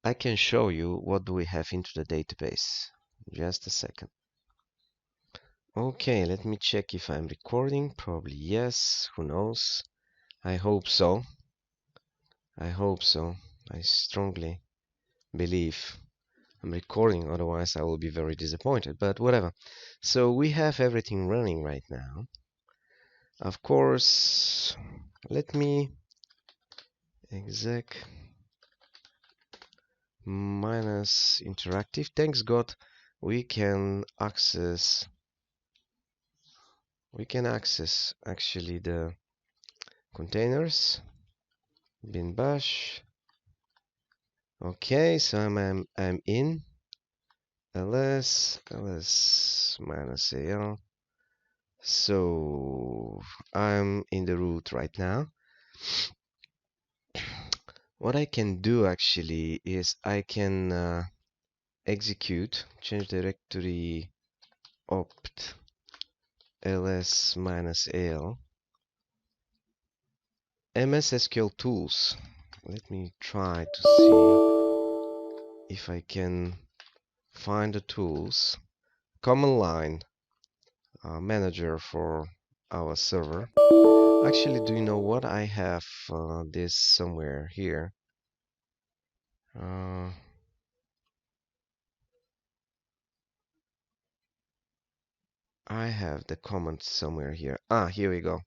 I can show you what do we have into the database. Just a second. Okay, let me check if I'm recording. Probably yes. Who knows? I hope so. I hope so. I strongly believe I'm recording, otherwise I will be very disappointed, but whatever. So we have everything running right now. Of course, let me exec minus interactive. Thanks God, we can access actually the containers. Bin bash. Okay, so I'm in ls minus al. So I'm in the root right now. What I can do actually is I can execute change directory opt ls minus al MS SQL-tools. Let me try to see if I can find the tools. Command line manager for our server. Actually, do you know what? I have this somewhere here. I have the comments somewhere here. Ah, here we go.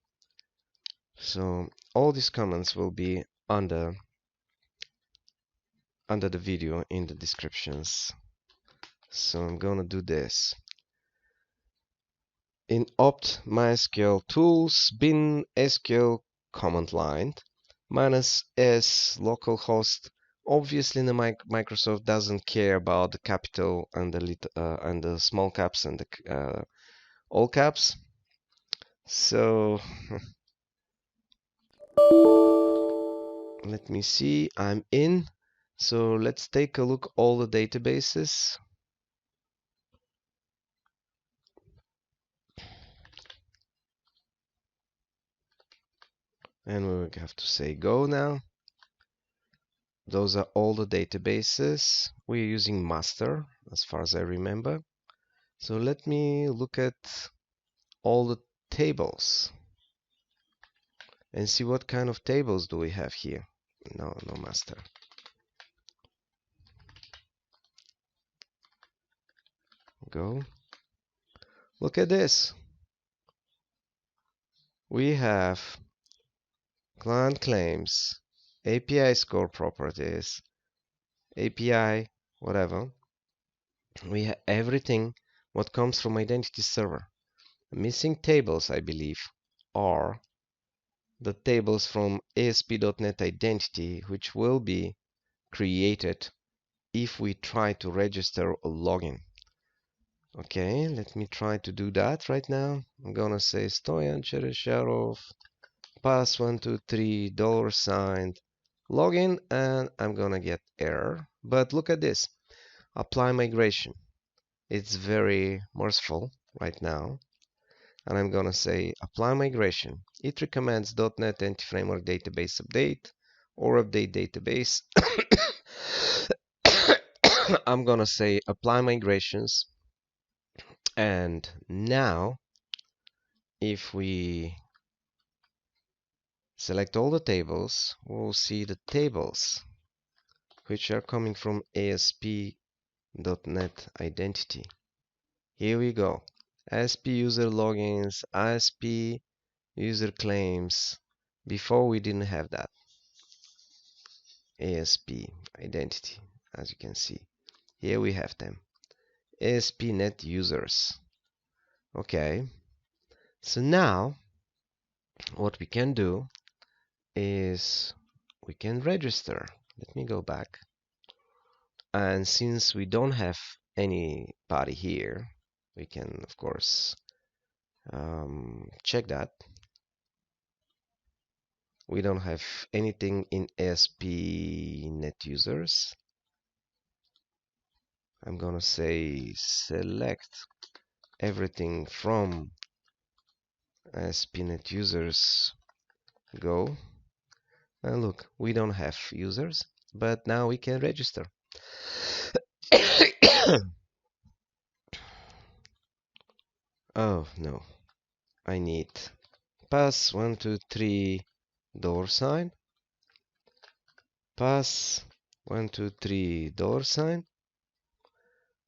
So all these comments will be under the video in the descriptions. So I'm gonna do this. In opt MySQL tools bin SQL command line minus s localhost. Obviously, the Microsoft doesn't care about the capital and the small caps and the all caps. So let me see. I'm in. So let's take a look all the databases. And we have to say go now. Those are all the databases. We're using master as far as I remember. So let me look at all the tables and see what kind of tables do we have here. No master. Go. Look at this. We have client claims, API score properties, API whatever. We have everything what comes from identity server. Missing tables, I believe, are the tables from ASP.NET Identity, which will be created if we try to register a login. Okay, let me try to do that right now. I'm gonna say Stoyan Cherysharov pass 123 $, login, and I'm gonna get error. But look at this, apply migration. It's very merciful right now. And I'm gonna say apply migration. It recommends .NET Anti-Framework Database Update or Update Database. I'm gonna say apply migrations. And now, if we select all the tables, we'll see the tables which are coming from ASP.NET Identity. Here we go. ASP user logins, ASP user claims. Before we didn't have that. ASP identity, as you can see. Here we have them. ASP.NET users. Okay. So now, what we can do is we can register. Let me go back. And since we don't have anybody here, we can, of course, Check that. We don't have anything in ASP.NET-Users. I'm gonna say select everything from ASP.NET-Users, go, and look, we don't have users, but now we can register. Oh no, I need pass 1 2 3 $, pass 1 2 3 $,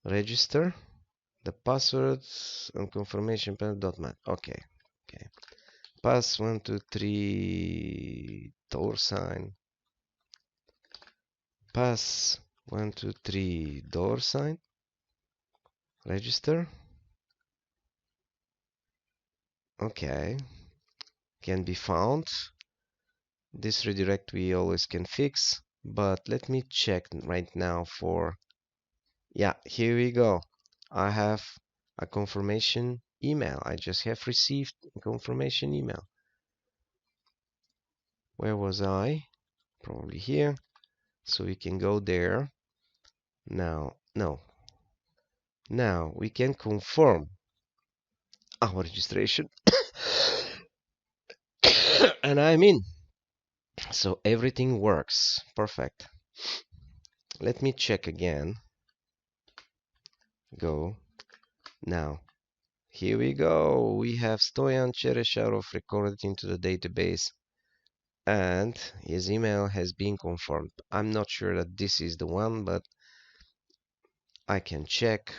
register the passwords and confirmation panel.mat. Okay, pass 1 2 3 $, pass 1 2 3 $, register. Okay, can be found. This redirect we always can fix, but let me check right now for, yeah, here we go. I have a confirmation email. I just have received a confirmation email. Where was I? Probably here. So we can go there. Now, no. Now we can confirm our registration. And I'm in. So everything works. Perfect. Let me check again. Go. Now, here we go. We have Stoyan Cheresharov recorded into the database, and his email has been confirmed. I'm not sure that this is the one, but I can check.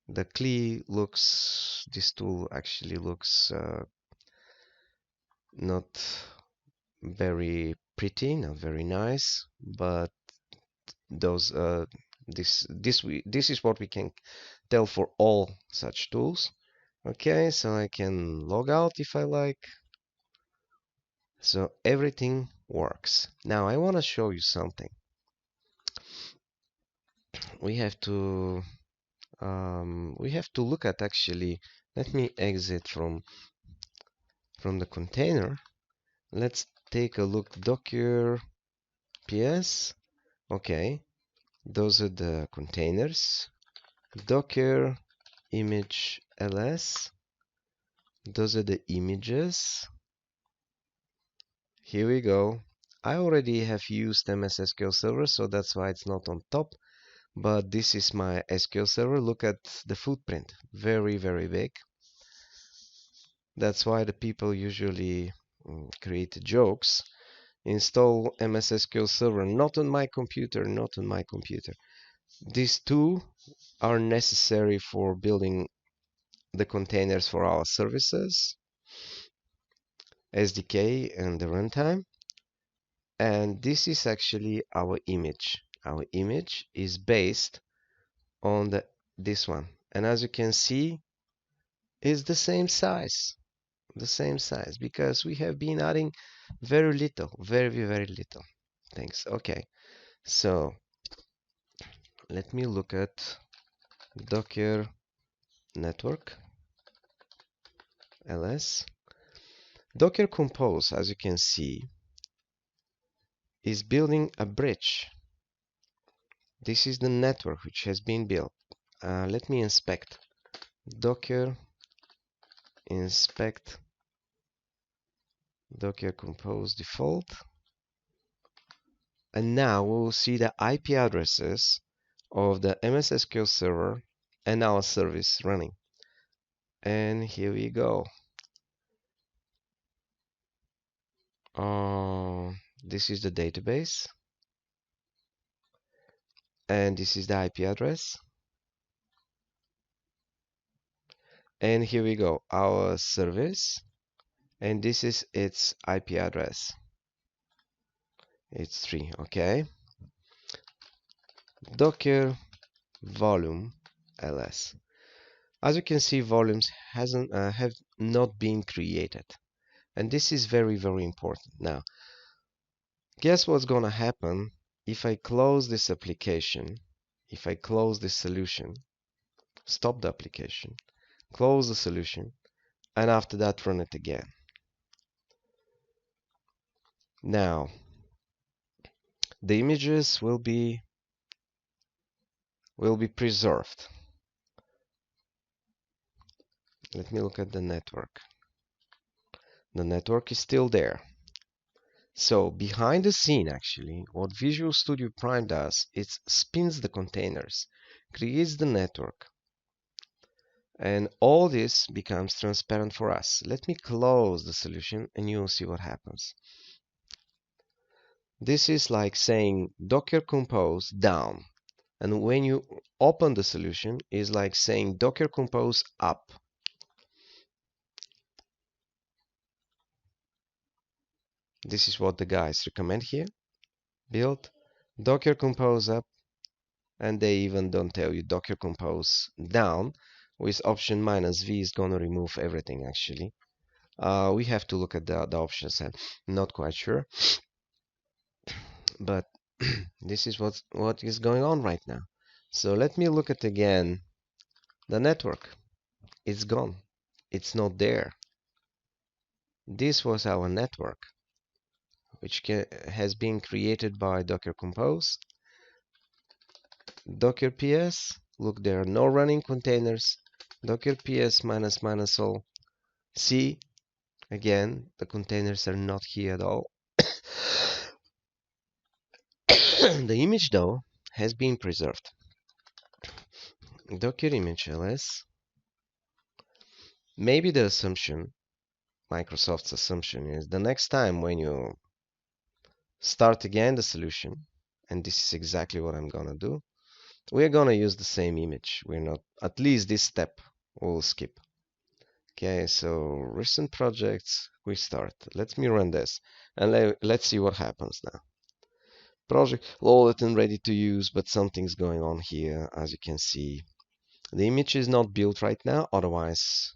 The CLI looks, this tool actually looks not very pretty, not very nice, but those this is what we can tell for all such tools. Okay, so I can log out if I like. So everything works. Now I want to show you something. We have to look at, actually, let me exit from the container. Let's take a look. Docker ps. Okay, those are the containers. Docker image ls. Those are the images. Here we go. I already have used MS SQL Server, so that's why it's not on top. But this is my SQL Server. Look at the footprint. Very, very big. That's why the people usually create jokes. Install MS SQL Server, not on my computer, not on my computer. These two are necessary for building the containers for our services, SDK and the runtime. And this is actually our image. Our image is based on this one. And as you can see, it's the same size. The same size, because we have been adding very little, very, very little things. Okay, so let me look at Docker network ls. Docker Compose, as you can see, is building a bridge. This is the network which has been built. Let me inspect. Docker inspect Docker Compose default. And now we will see the IP addresses of the MS SQL Server and our service running. And here we go. This is the database. And this is the IP address. And here we go, our service. And this is its IP address. It's 3, okay. Docker volume ls. As you can see, volumes have not been created. And this is very, very important. Now, guess what's going to happen if I close this application, if I close this solution, stop the application, close the solution, and after that run it again. Now the images will be preserved. Let me look at the network. The network is still there. So behind the scene, actually, what Visual Studio Prime does, it spins the containers, creates the network, and all this becomes transparent for us. Let me close the solution and you'll see what happens. This is like saying docker compose down, and when you open the solution, is like saying docker compose up. This is what the guys recommend here. Build docker compose up, and they even don't tell you docker compose down. With option -v is gonna remove everything actually. We have to look at the options. I'm not quite sure, but this is what is going on right now. So let me look at again the network. It's gone. It's not there. This was our network, which has been created by docker compose. Docker ps. Look, there are no running containers. Docker ps --all. See, again, the containers are not here at all. The image, though, has been preserved. Docker image ls. Maybe the assumption, Microsoft's assumption, is the next time when you start again the solution, and this is exactly what I'm gonna do, we're gonna use the same image. We're not, at least this step we'll skip. Okay, so recent projects, we start. Let me run this and let's see what happens now. Project loaded and ready to use, but something's going on here. As you can see, the image is not built right now, otherwise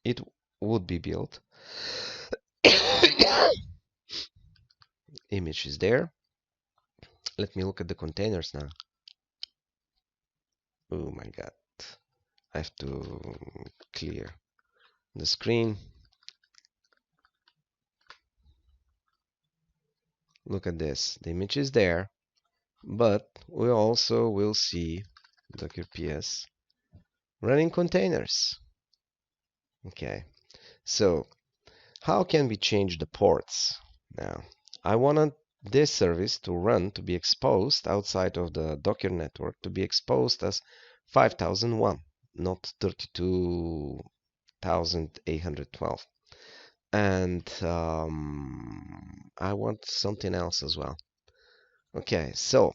it would be built. Image is there. Let me look at the containers now. Oh my god, I have to clear the screen. Look at this. The image is there, but we also will see docker ps running containers. Okay, so how can we change the ports now? I wanted this service to run, to be exposed outside of the Docker network, to be exposed as 5001, not 32,812. And I want something else as well. Okay, so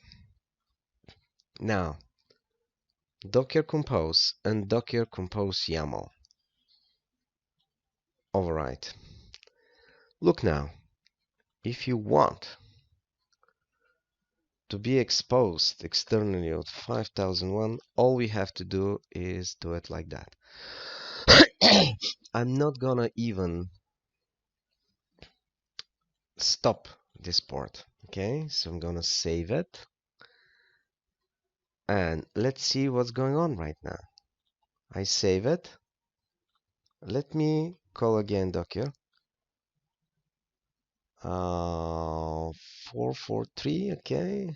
now docker compose and docker compose YAML override. Look now, if you want to be exposed externally at 5001, all we have to do is do it like that. I'm not gonna even stop this port. Okay, so I'm gonna save it, and let's see what's going on right now. I save it. Let me call again docker 443. Okay,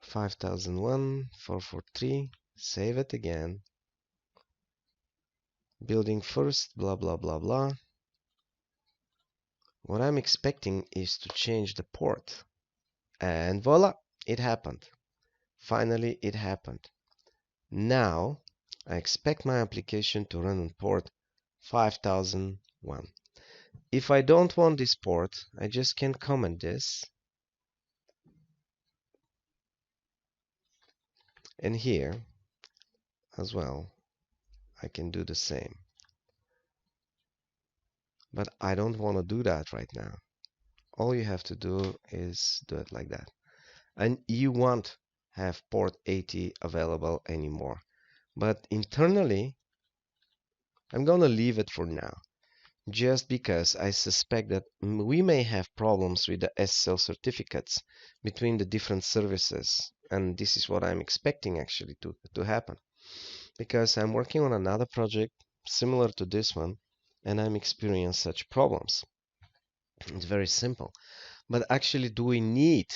5001 443. Save it again. Building first, blah blah blah blah. What I'm expecting is to change the port, and voila, it happened. Finally, it happened. Now I expect my application to run on port 5001. If I don't want this port, I just can comment this, and here as well I can do the same. But I don't want to do that right now. All you have to do is do it like that, and you won't have port 80 available anymore. But internally, I'm gonna leave it for now, just because I suspect that we may have problems with the SSL certificates between the different services, and this is what I'm expecting actually to happen, because I'm working on another project similar to this one, and I'm experiencing such problems. It's very simple. But actually, do we need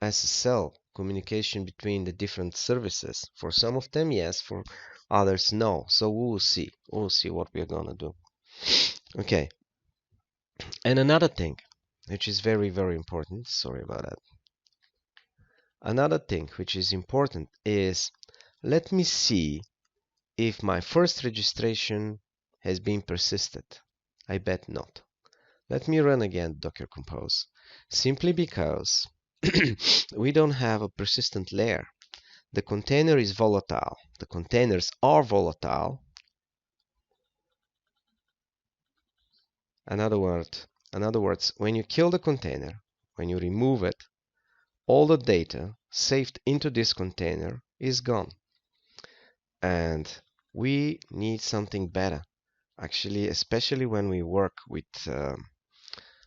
SSL communication between the different services? For some of them, yes. For others, no. So we will see. We'll see what we are gonna do. Okay. And another thing, which is very, very important. Sorry about that. Another thing which is important is, let me see if my first registration has been persisted. I bet not. Let me run again Docker Compose, simply because we don't have a persistent layer. The container is volatile. The containers are volatile. In other words, when you kill the container, when you remove it, all the data saved into this container is gone. And we need something better. Actually, especially when we work with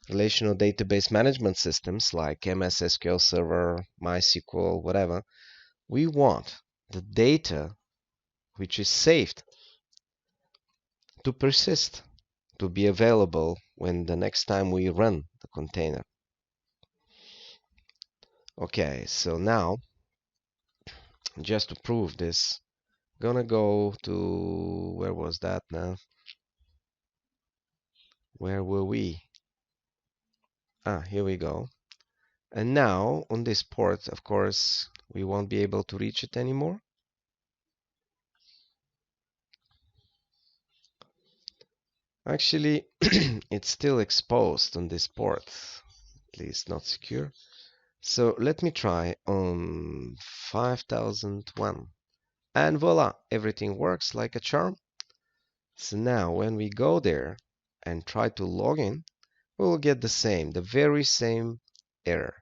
relational database management systems like MS SQL Server, MySQL, whatever, we want the data which is saved to persist, to be available when the next time we run the container. Okay, so now, just to prove this, gonna go to, where was that now? Where were we? Here we go. And now on this port, of course, we won't be able to reach it anymore. Actually, it's still exposed on this port, at least not secure. So let me try on 5001. And voila, everything works like a charm. So now when we go there and try to log in, we'll get the very same error,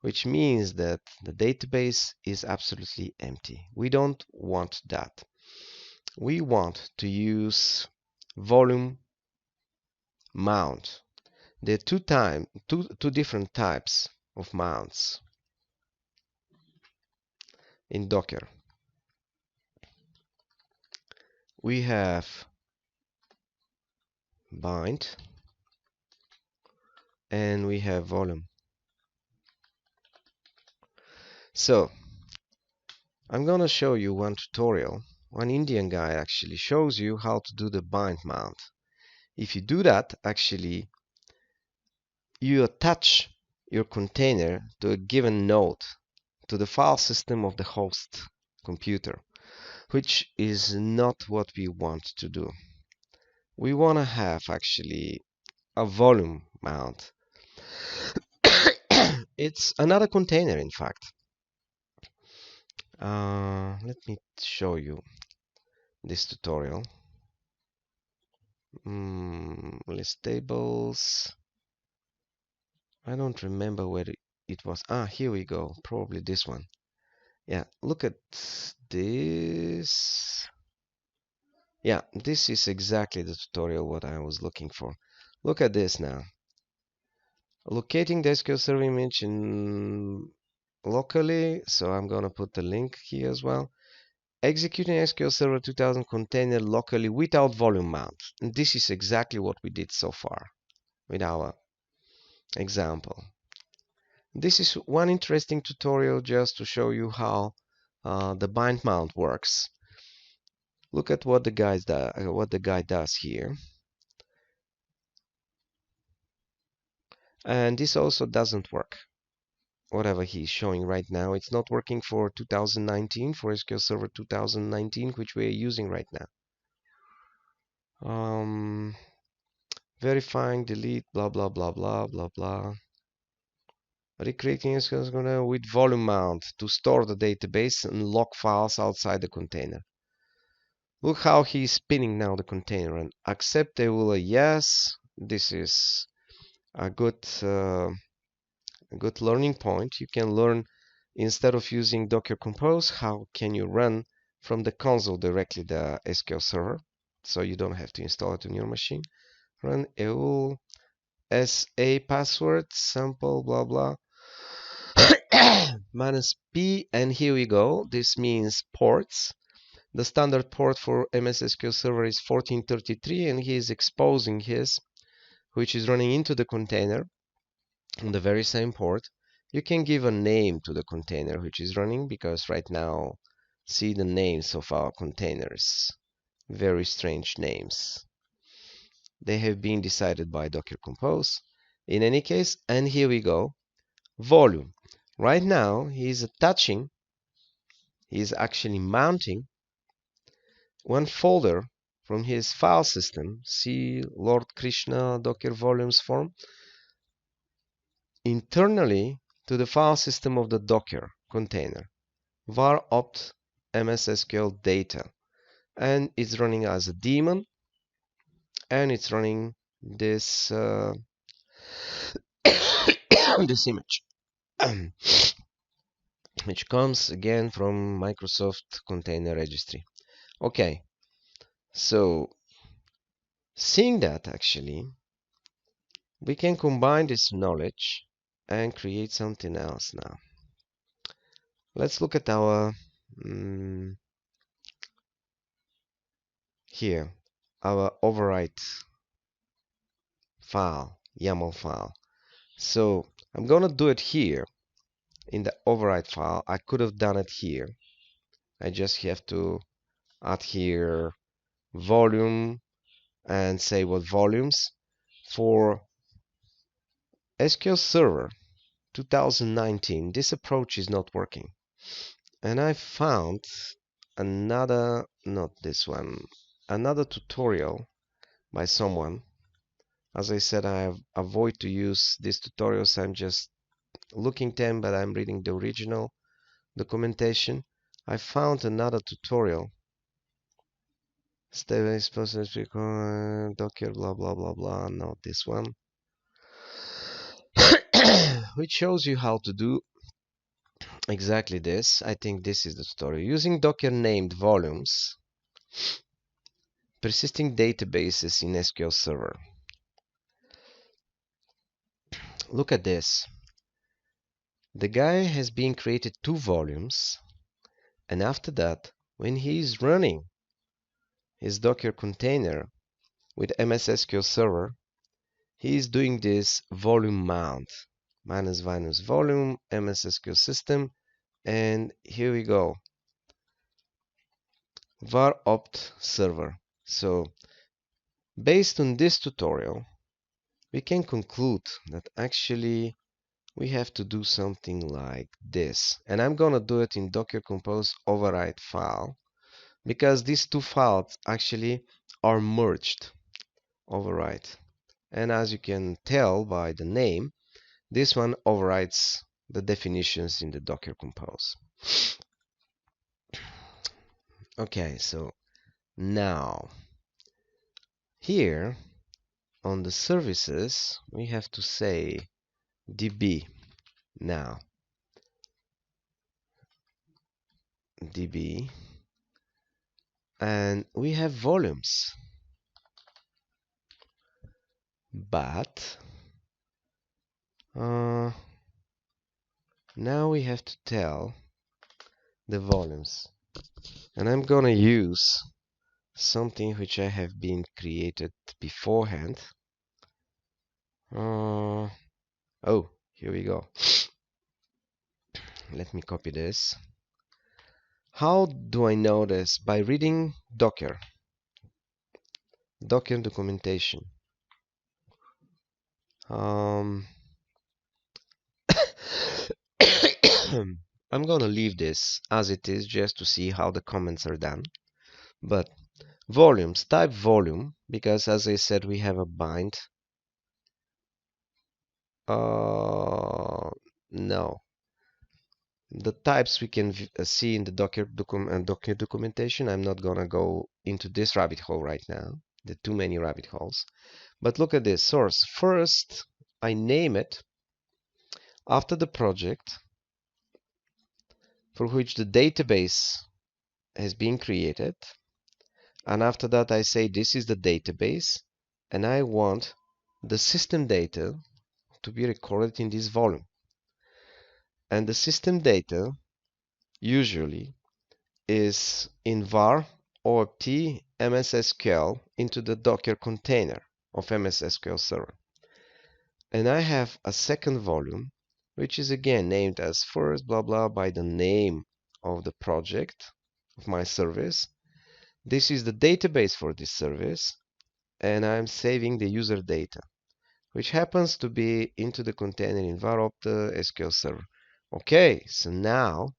which means that the database is absolutely empty. We don't want that. We want to use volume mount. There are two different types of mounts in Docker. We have bind and we have volume. So I'm gonna show you one tutorial. One Indian guy actually shows you how to do the bind mount. If you do that, actually you attach your container to a given node, to the file system of the host computer, which is not what we want to do. We want to have actually a volume mount. It's another container, in fact. Let me show you this tutorial. List tables. I don't remember where it was. Here we go. Probably this one. Yeah, look at this. Yeah, this is exactly the tutorial what I was looking for. Look at this now. Locating the SQL Server image in locally. So I'm gonna put the link here as well. Executing SQL Server 2000 container locally without volume mount. And this is exactly what we did so far with our example. This is one interesting tutorial just to show you how the bind mount works. Look at what the guy does here. And this also doesn't work. Whatever he's showing right now, it's not working for 2019, for SQL Server 2019, which we are using right now. Verifying, delete, blah blah blah blah blah blah. Recreating SQL with volume mount to store the database and lock files outside the container. Look how he's spinning now the container, and accept a yes. This is a good learning point. You can learn, instead of using Docker Compose, how can you run from the console directly the SQL Server, so you don't have to install it on your machine. Run eul sa password sample blah blah -p, and here we go. This means ports. The standard port for MS SQL Server is 1433, and he is exposing his, which is running into the container on the very same port. You can give a name to the container which is running, because right now, see the names of our containers. Very strange names. They have been decided by docker-compose. In any case, and here we go. Volume. Right now, he is attaching, he is actually mounting one folder from his file system, see Lord Krishna Docker volumes form, internally to the file system of the Docker container, var opt mssql data, and it's running as a daemon, and it's running this this image, which comes again from Microsoft Container Registry. Okay, so seeing that, actually we can combine this knowledge and create something else now. Let's look at our here, our override file, YAML file. So I'm gonna do it here in the override file. I could have done it here. I just have to add here volume and say what volumes. For SQL Server 2019, this approach is not working. And I found another, not this one, another tutorial by someone. As I said, I avoid to use these tutorials. I'm just looking them, but I'm reading the original documentation. I found another tutorial. Step-based process, Docker, blah blah blah blah. Not this one, which shows you how to do exactly this. I think this is the tutorial. Using Docker named volumes, persisting databases in SQL Server. Look at this. The guy has been created 2 volumes, and after that, when he is running his Docker container with MS SQL Server, he is doing this volume mount, minus volume, MS SQL system, and here we go, var opt server. So based on this tutorial, we can conclude that actually we have to do something like this, and I'm gonna do it in docker-compose override file, because these 2 files actually are merged. Override, and as you can tell by the name, this one overrides the definitions in the docker-compose. Okay, so now here on the services we have to say db now, db, and we have volumes, but now we have to tell the volumes, and I'm gonna use something which I have been created beforehand. Oh, here we go. Let me copy this. How do I know this? By reading Docker documentation. I'm gonna leave this as it is just to see how the comments are done. But volumes, type volume, because as I said, we have a bind. No. The types we can see in the Docker documentation. I'm not gonna go into this rabbit hole right now. There are too many rabbit holes. But look at this source. First, I name it after the project for which the database has been created. And after that, I say this is the database, and I want the system data to be recorded in this volume. And the system data usually is in var opt MS SQL into the Docker container of MS SQL Server. And I have a second volume, which is again named as first blah blah by the name of the project of my service. This is the database for this service, and I'm saving the user data, which happens to be into the container in var opt SQL Server. Okay, so now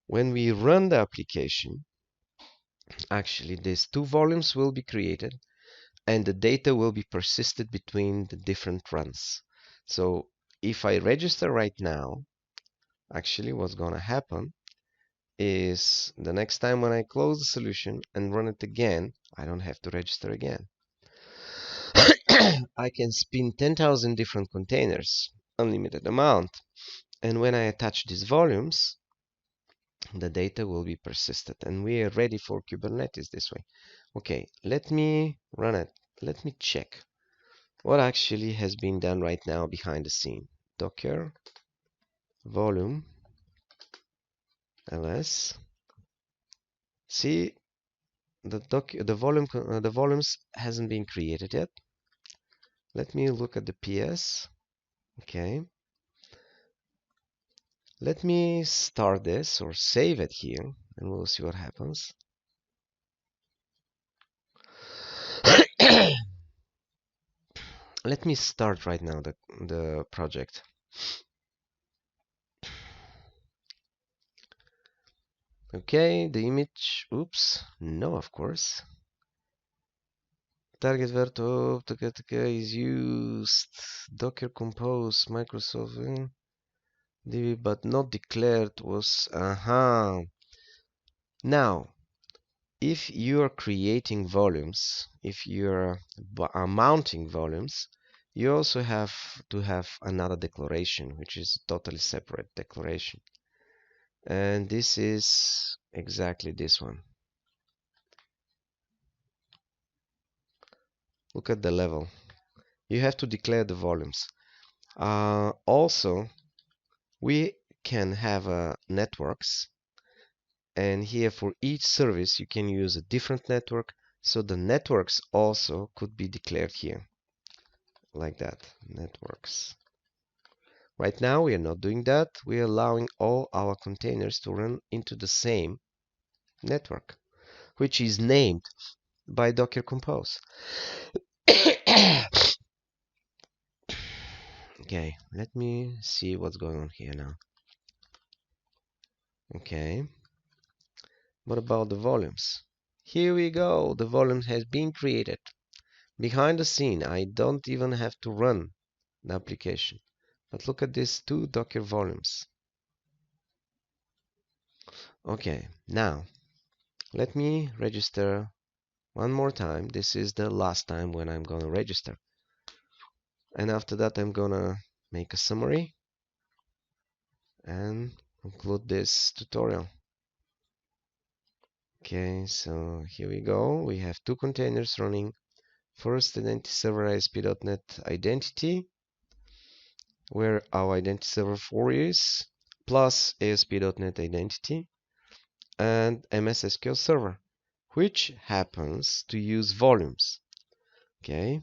when we run the application, actually these two volumes will be created and the data will be persisted between the different runs. So if I register right now, actually what's gonna happen is the next time when I close the solution and run it again, I don't have to register again. I can spin 10,000 different containers, unlimited amount, and when I attach these volumes, the data will be persisted, and we are ready for Kubernetes this way. Okay, let me run it. Let me check what actually has been done right now behind the scene. Docker volume ls. See, the volumes hasn't been created yet. Let me look at the PS. Okay. Let me start this or save it here, and we'll see what happens. Let me start right now the project. Okay, the image, oops, no, of course. Target verto is used. Docker compose Microsoft DB, but not declared was Now, if you are creating volumes, if you're mounting volumes, you also have to have another declaration, which is a totally separate declaration. And this is exactly this one. Look at the level. You have to declare the volumes. Also, we can have networks, and here for each service you can use a different network, so the networks also could be declared here, like that, networks. Right now we are not doing that. We are allowing all our containers to run into the same network, which is named by Docker Compose. Okay, let me see what's going on here now. Okay, what about the volumes? Here we go, the volume has been created. Behind the scene, I don't even have to run the application. But look at these two Docker volumes. Okay, now let me register one more time. This is the last time when I'm gonna register. And after that, I'm gonna make a summary and conclude this tutorial. Okay, so here we go. We have two containers running. FirstIdSrvAspNetIdentity identity, where our identity server 4 is, plus ASP.NET identity, and MS SQL Server, which happens to use volumes. Okay,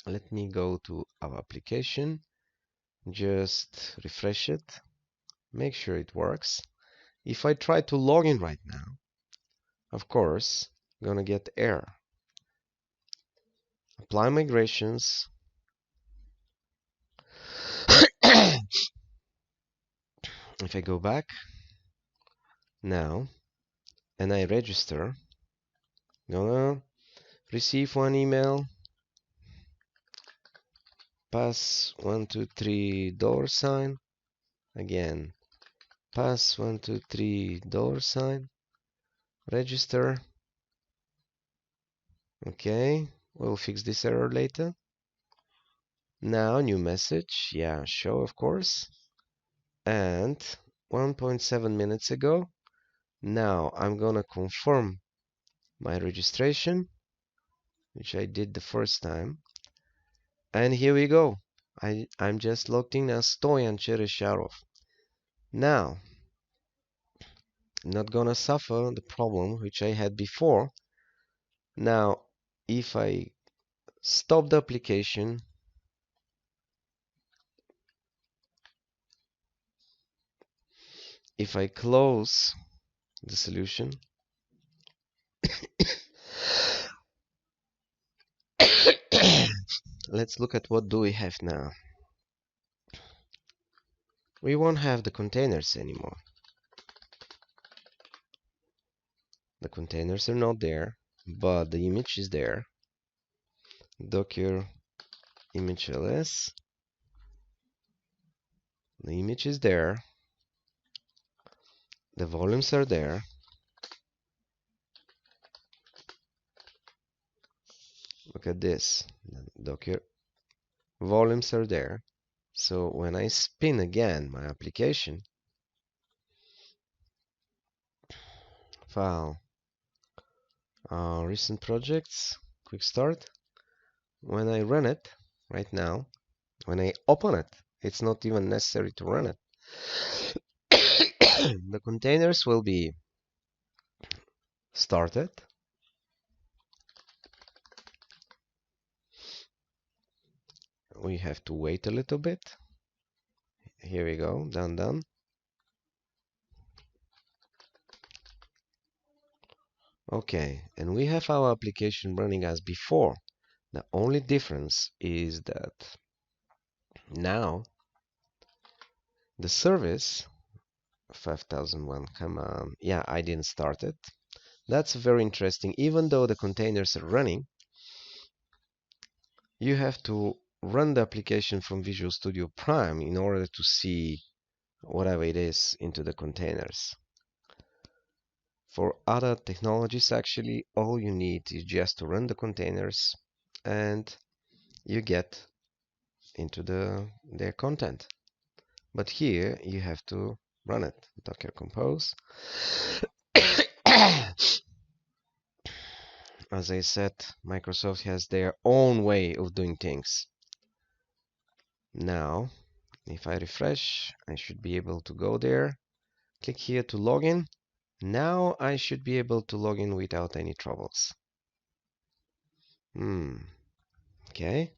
let me go to our application, just refresh it, make sure it works. If I try to log in right now, of course, I'm gonna get error. Apply migrations. If I go back now and I register, gonna receive one email, pass 123 $sign, again pass 123 $sign, register. Okay, we'll fix this error later. Now new message, yeah, show of course, and 1.7 minutes ago. Now I'm gonna confirm my registration, which I did the first time, and here we go. I'm just logged in as Stoyan Chereshcharov. Now not gonna suffer the problem which I had before. Now, if I stop the application, if I close the solution, let's look at what do we have now. We won't have the containers anymore. The containers are not there, but the image is there. Docker image ls. The image is there. The volumes are there. Look at this. Docker volumes are there. So when I spin again my application, file, recent projects, quick start. When I run it right now, when I open it, it's not even necessary to run it. The containers will be started. We have to wait a little bit. Here we go, done. Okay, and we have our application running as before. The only difference is that now the service 5001 command, yeah, I didn't start it. That's very interesting. Even though the containers are running, you have to run the application from Visual Studio Prime in order to see whatever it is into the containers. For other technologies, actually, all you need is just to run the containers and you get into their content. But here you have to run it. Docker compose. As I said, Microsoft has their own way of doing things. Now, if I refresh, I should be able to go there. Click here to login. Now I should be able to log in without any troubles. Okay.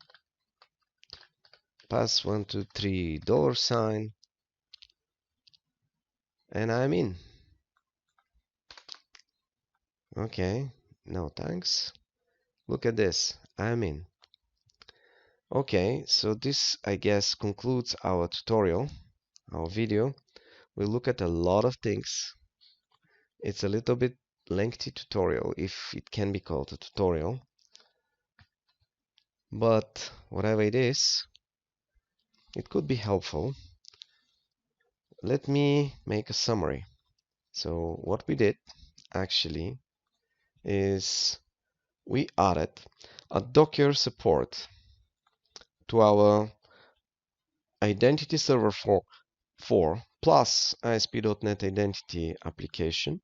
Pass 123 $, and I'm in. Okay, no thanks. Look at this, I'm in. Okay, so this, I guess, concludes our tutorial, our video. We'll look at a lot of things. It's a little bit lengthy tutorial, if it can be called a tutorial. But whatever it is, it could be helpful. Let me make a summary. So what we did actually is we added a Docker support to our Identity Server 4 plus ASP.NET Identity application.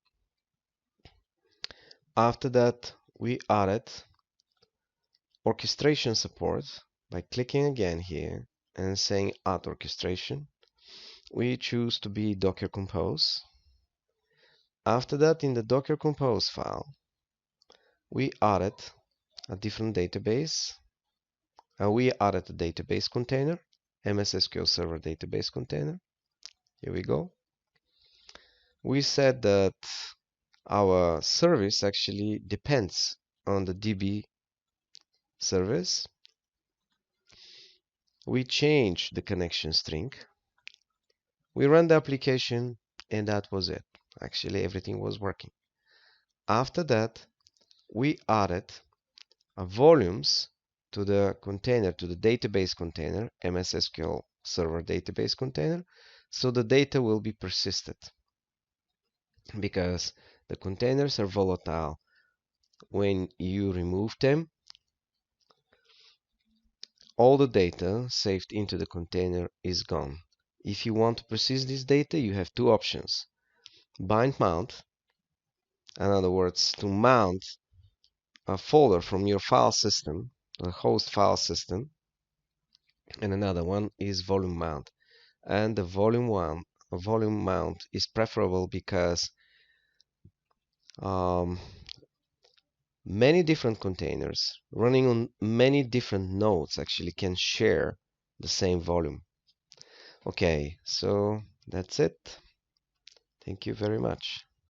After that, we added orchestration support by clicking again here and saying add orchestration. We choose to be Docker Compose. After that, in the Docker Compose file, we added a different database. We added a database container, MS SQL Server database container. Here we go. We said that our service actually depends on the DB service. We changed the connection string. We ran the application, and that was it. Actually, everything was working. After that, we added volumes to the container, to the database container, MS SQL Server database container, so the data will be persisted. Because the containers are volatile. When you remove them, all the data saved into the container is gone. If you want to persist this data, you have two options. Bind mount, in other words, to mount a folder from your file system, the host file system, and another one is volume mount. And the volume mount is preferable because Many different containers running on many different nodes actually can share the same volume. Okay, so that's it. Thank you very much.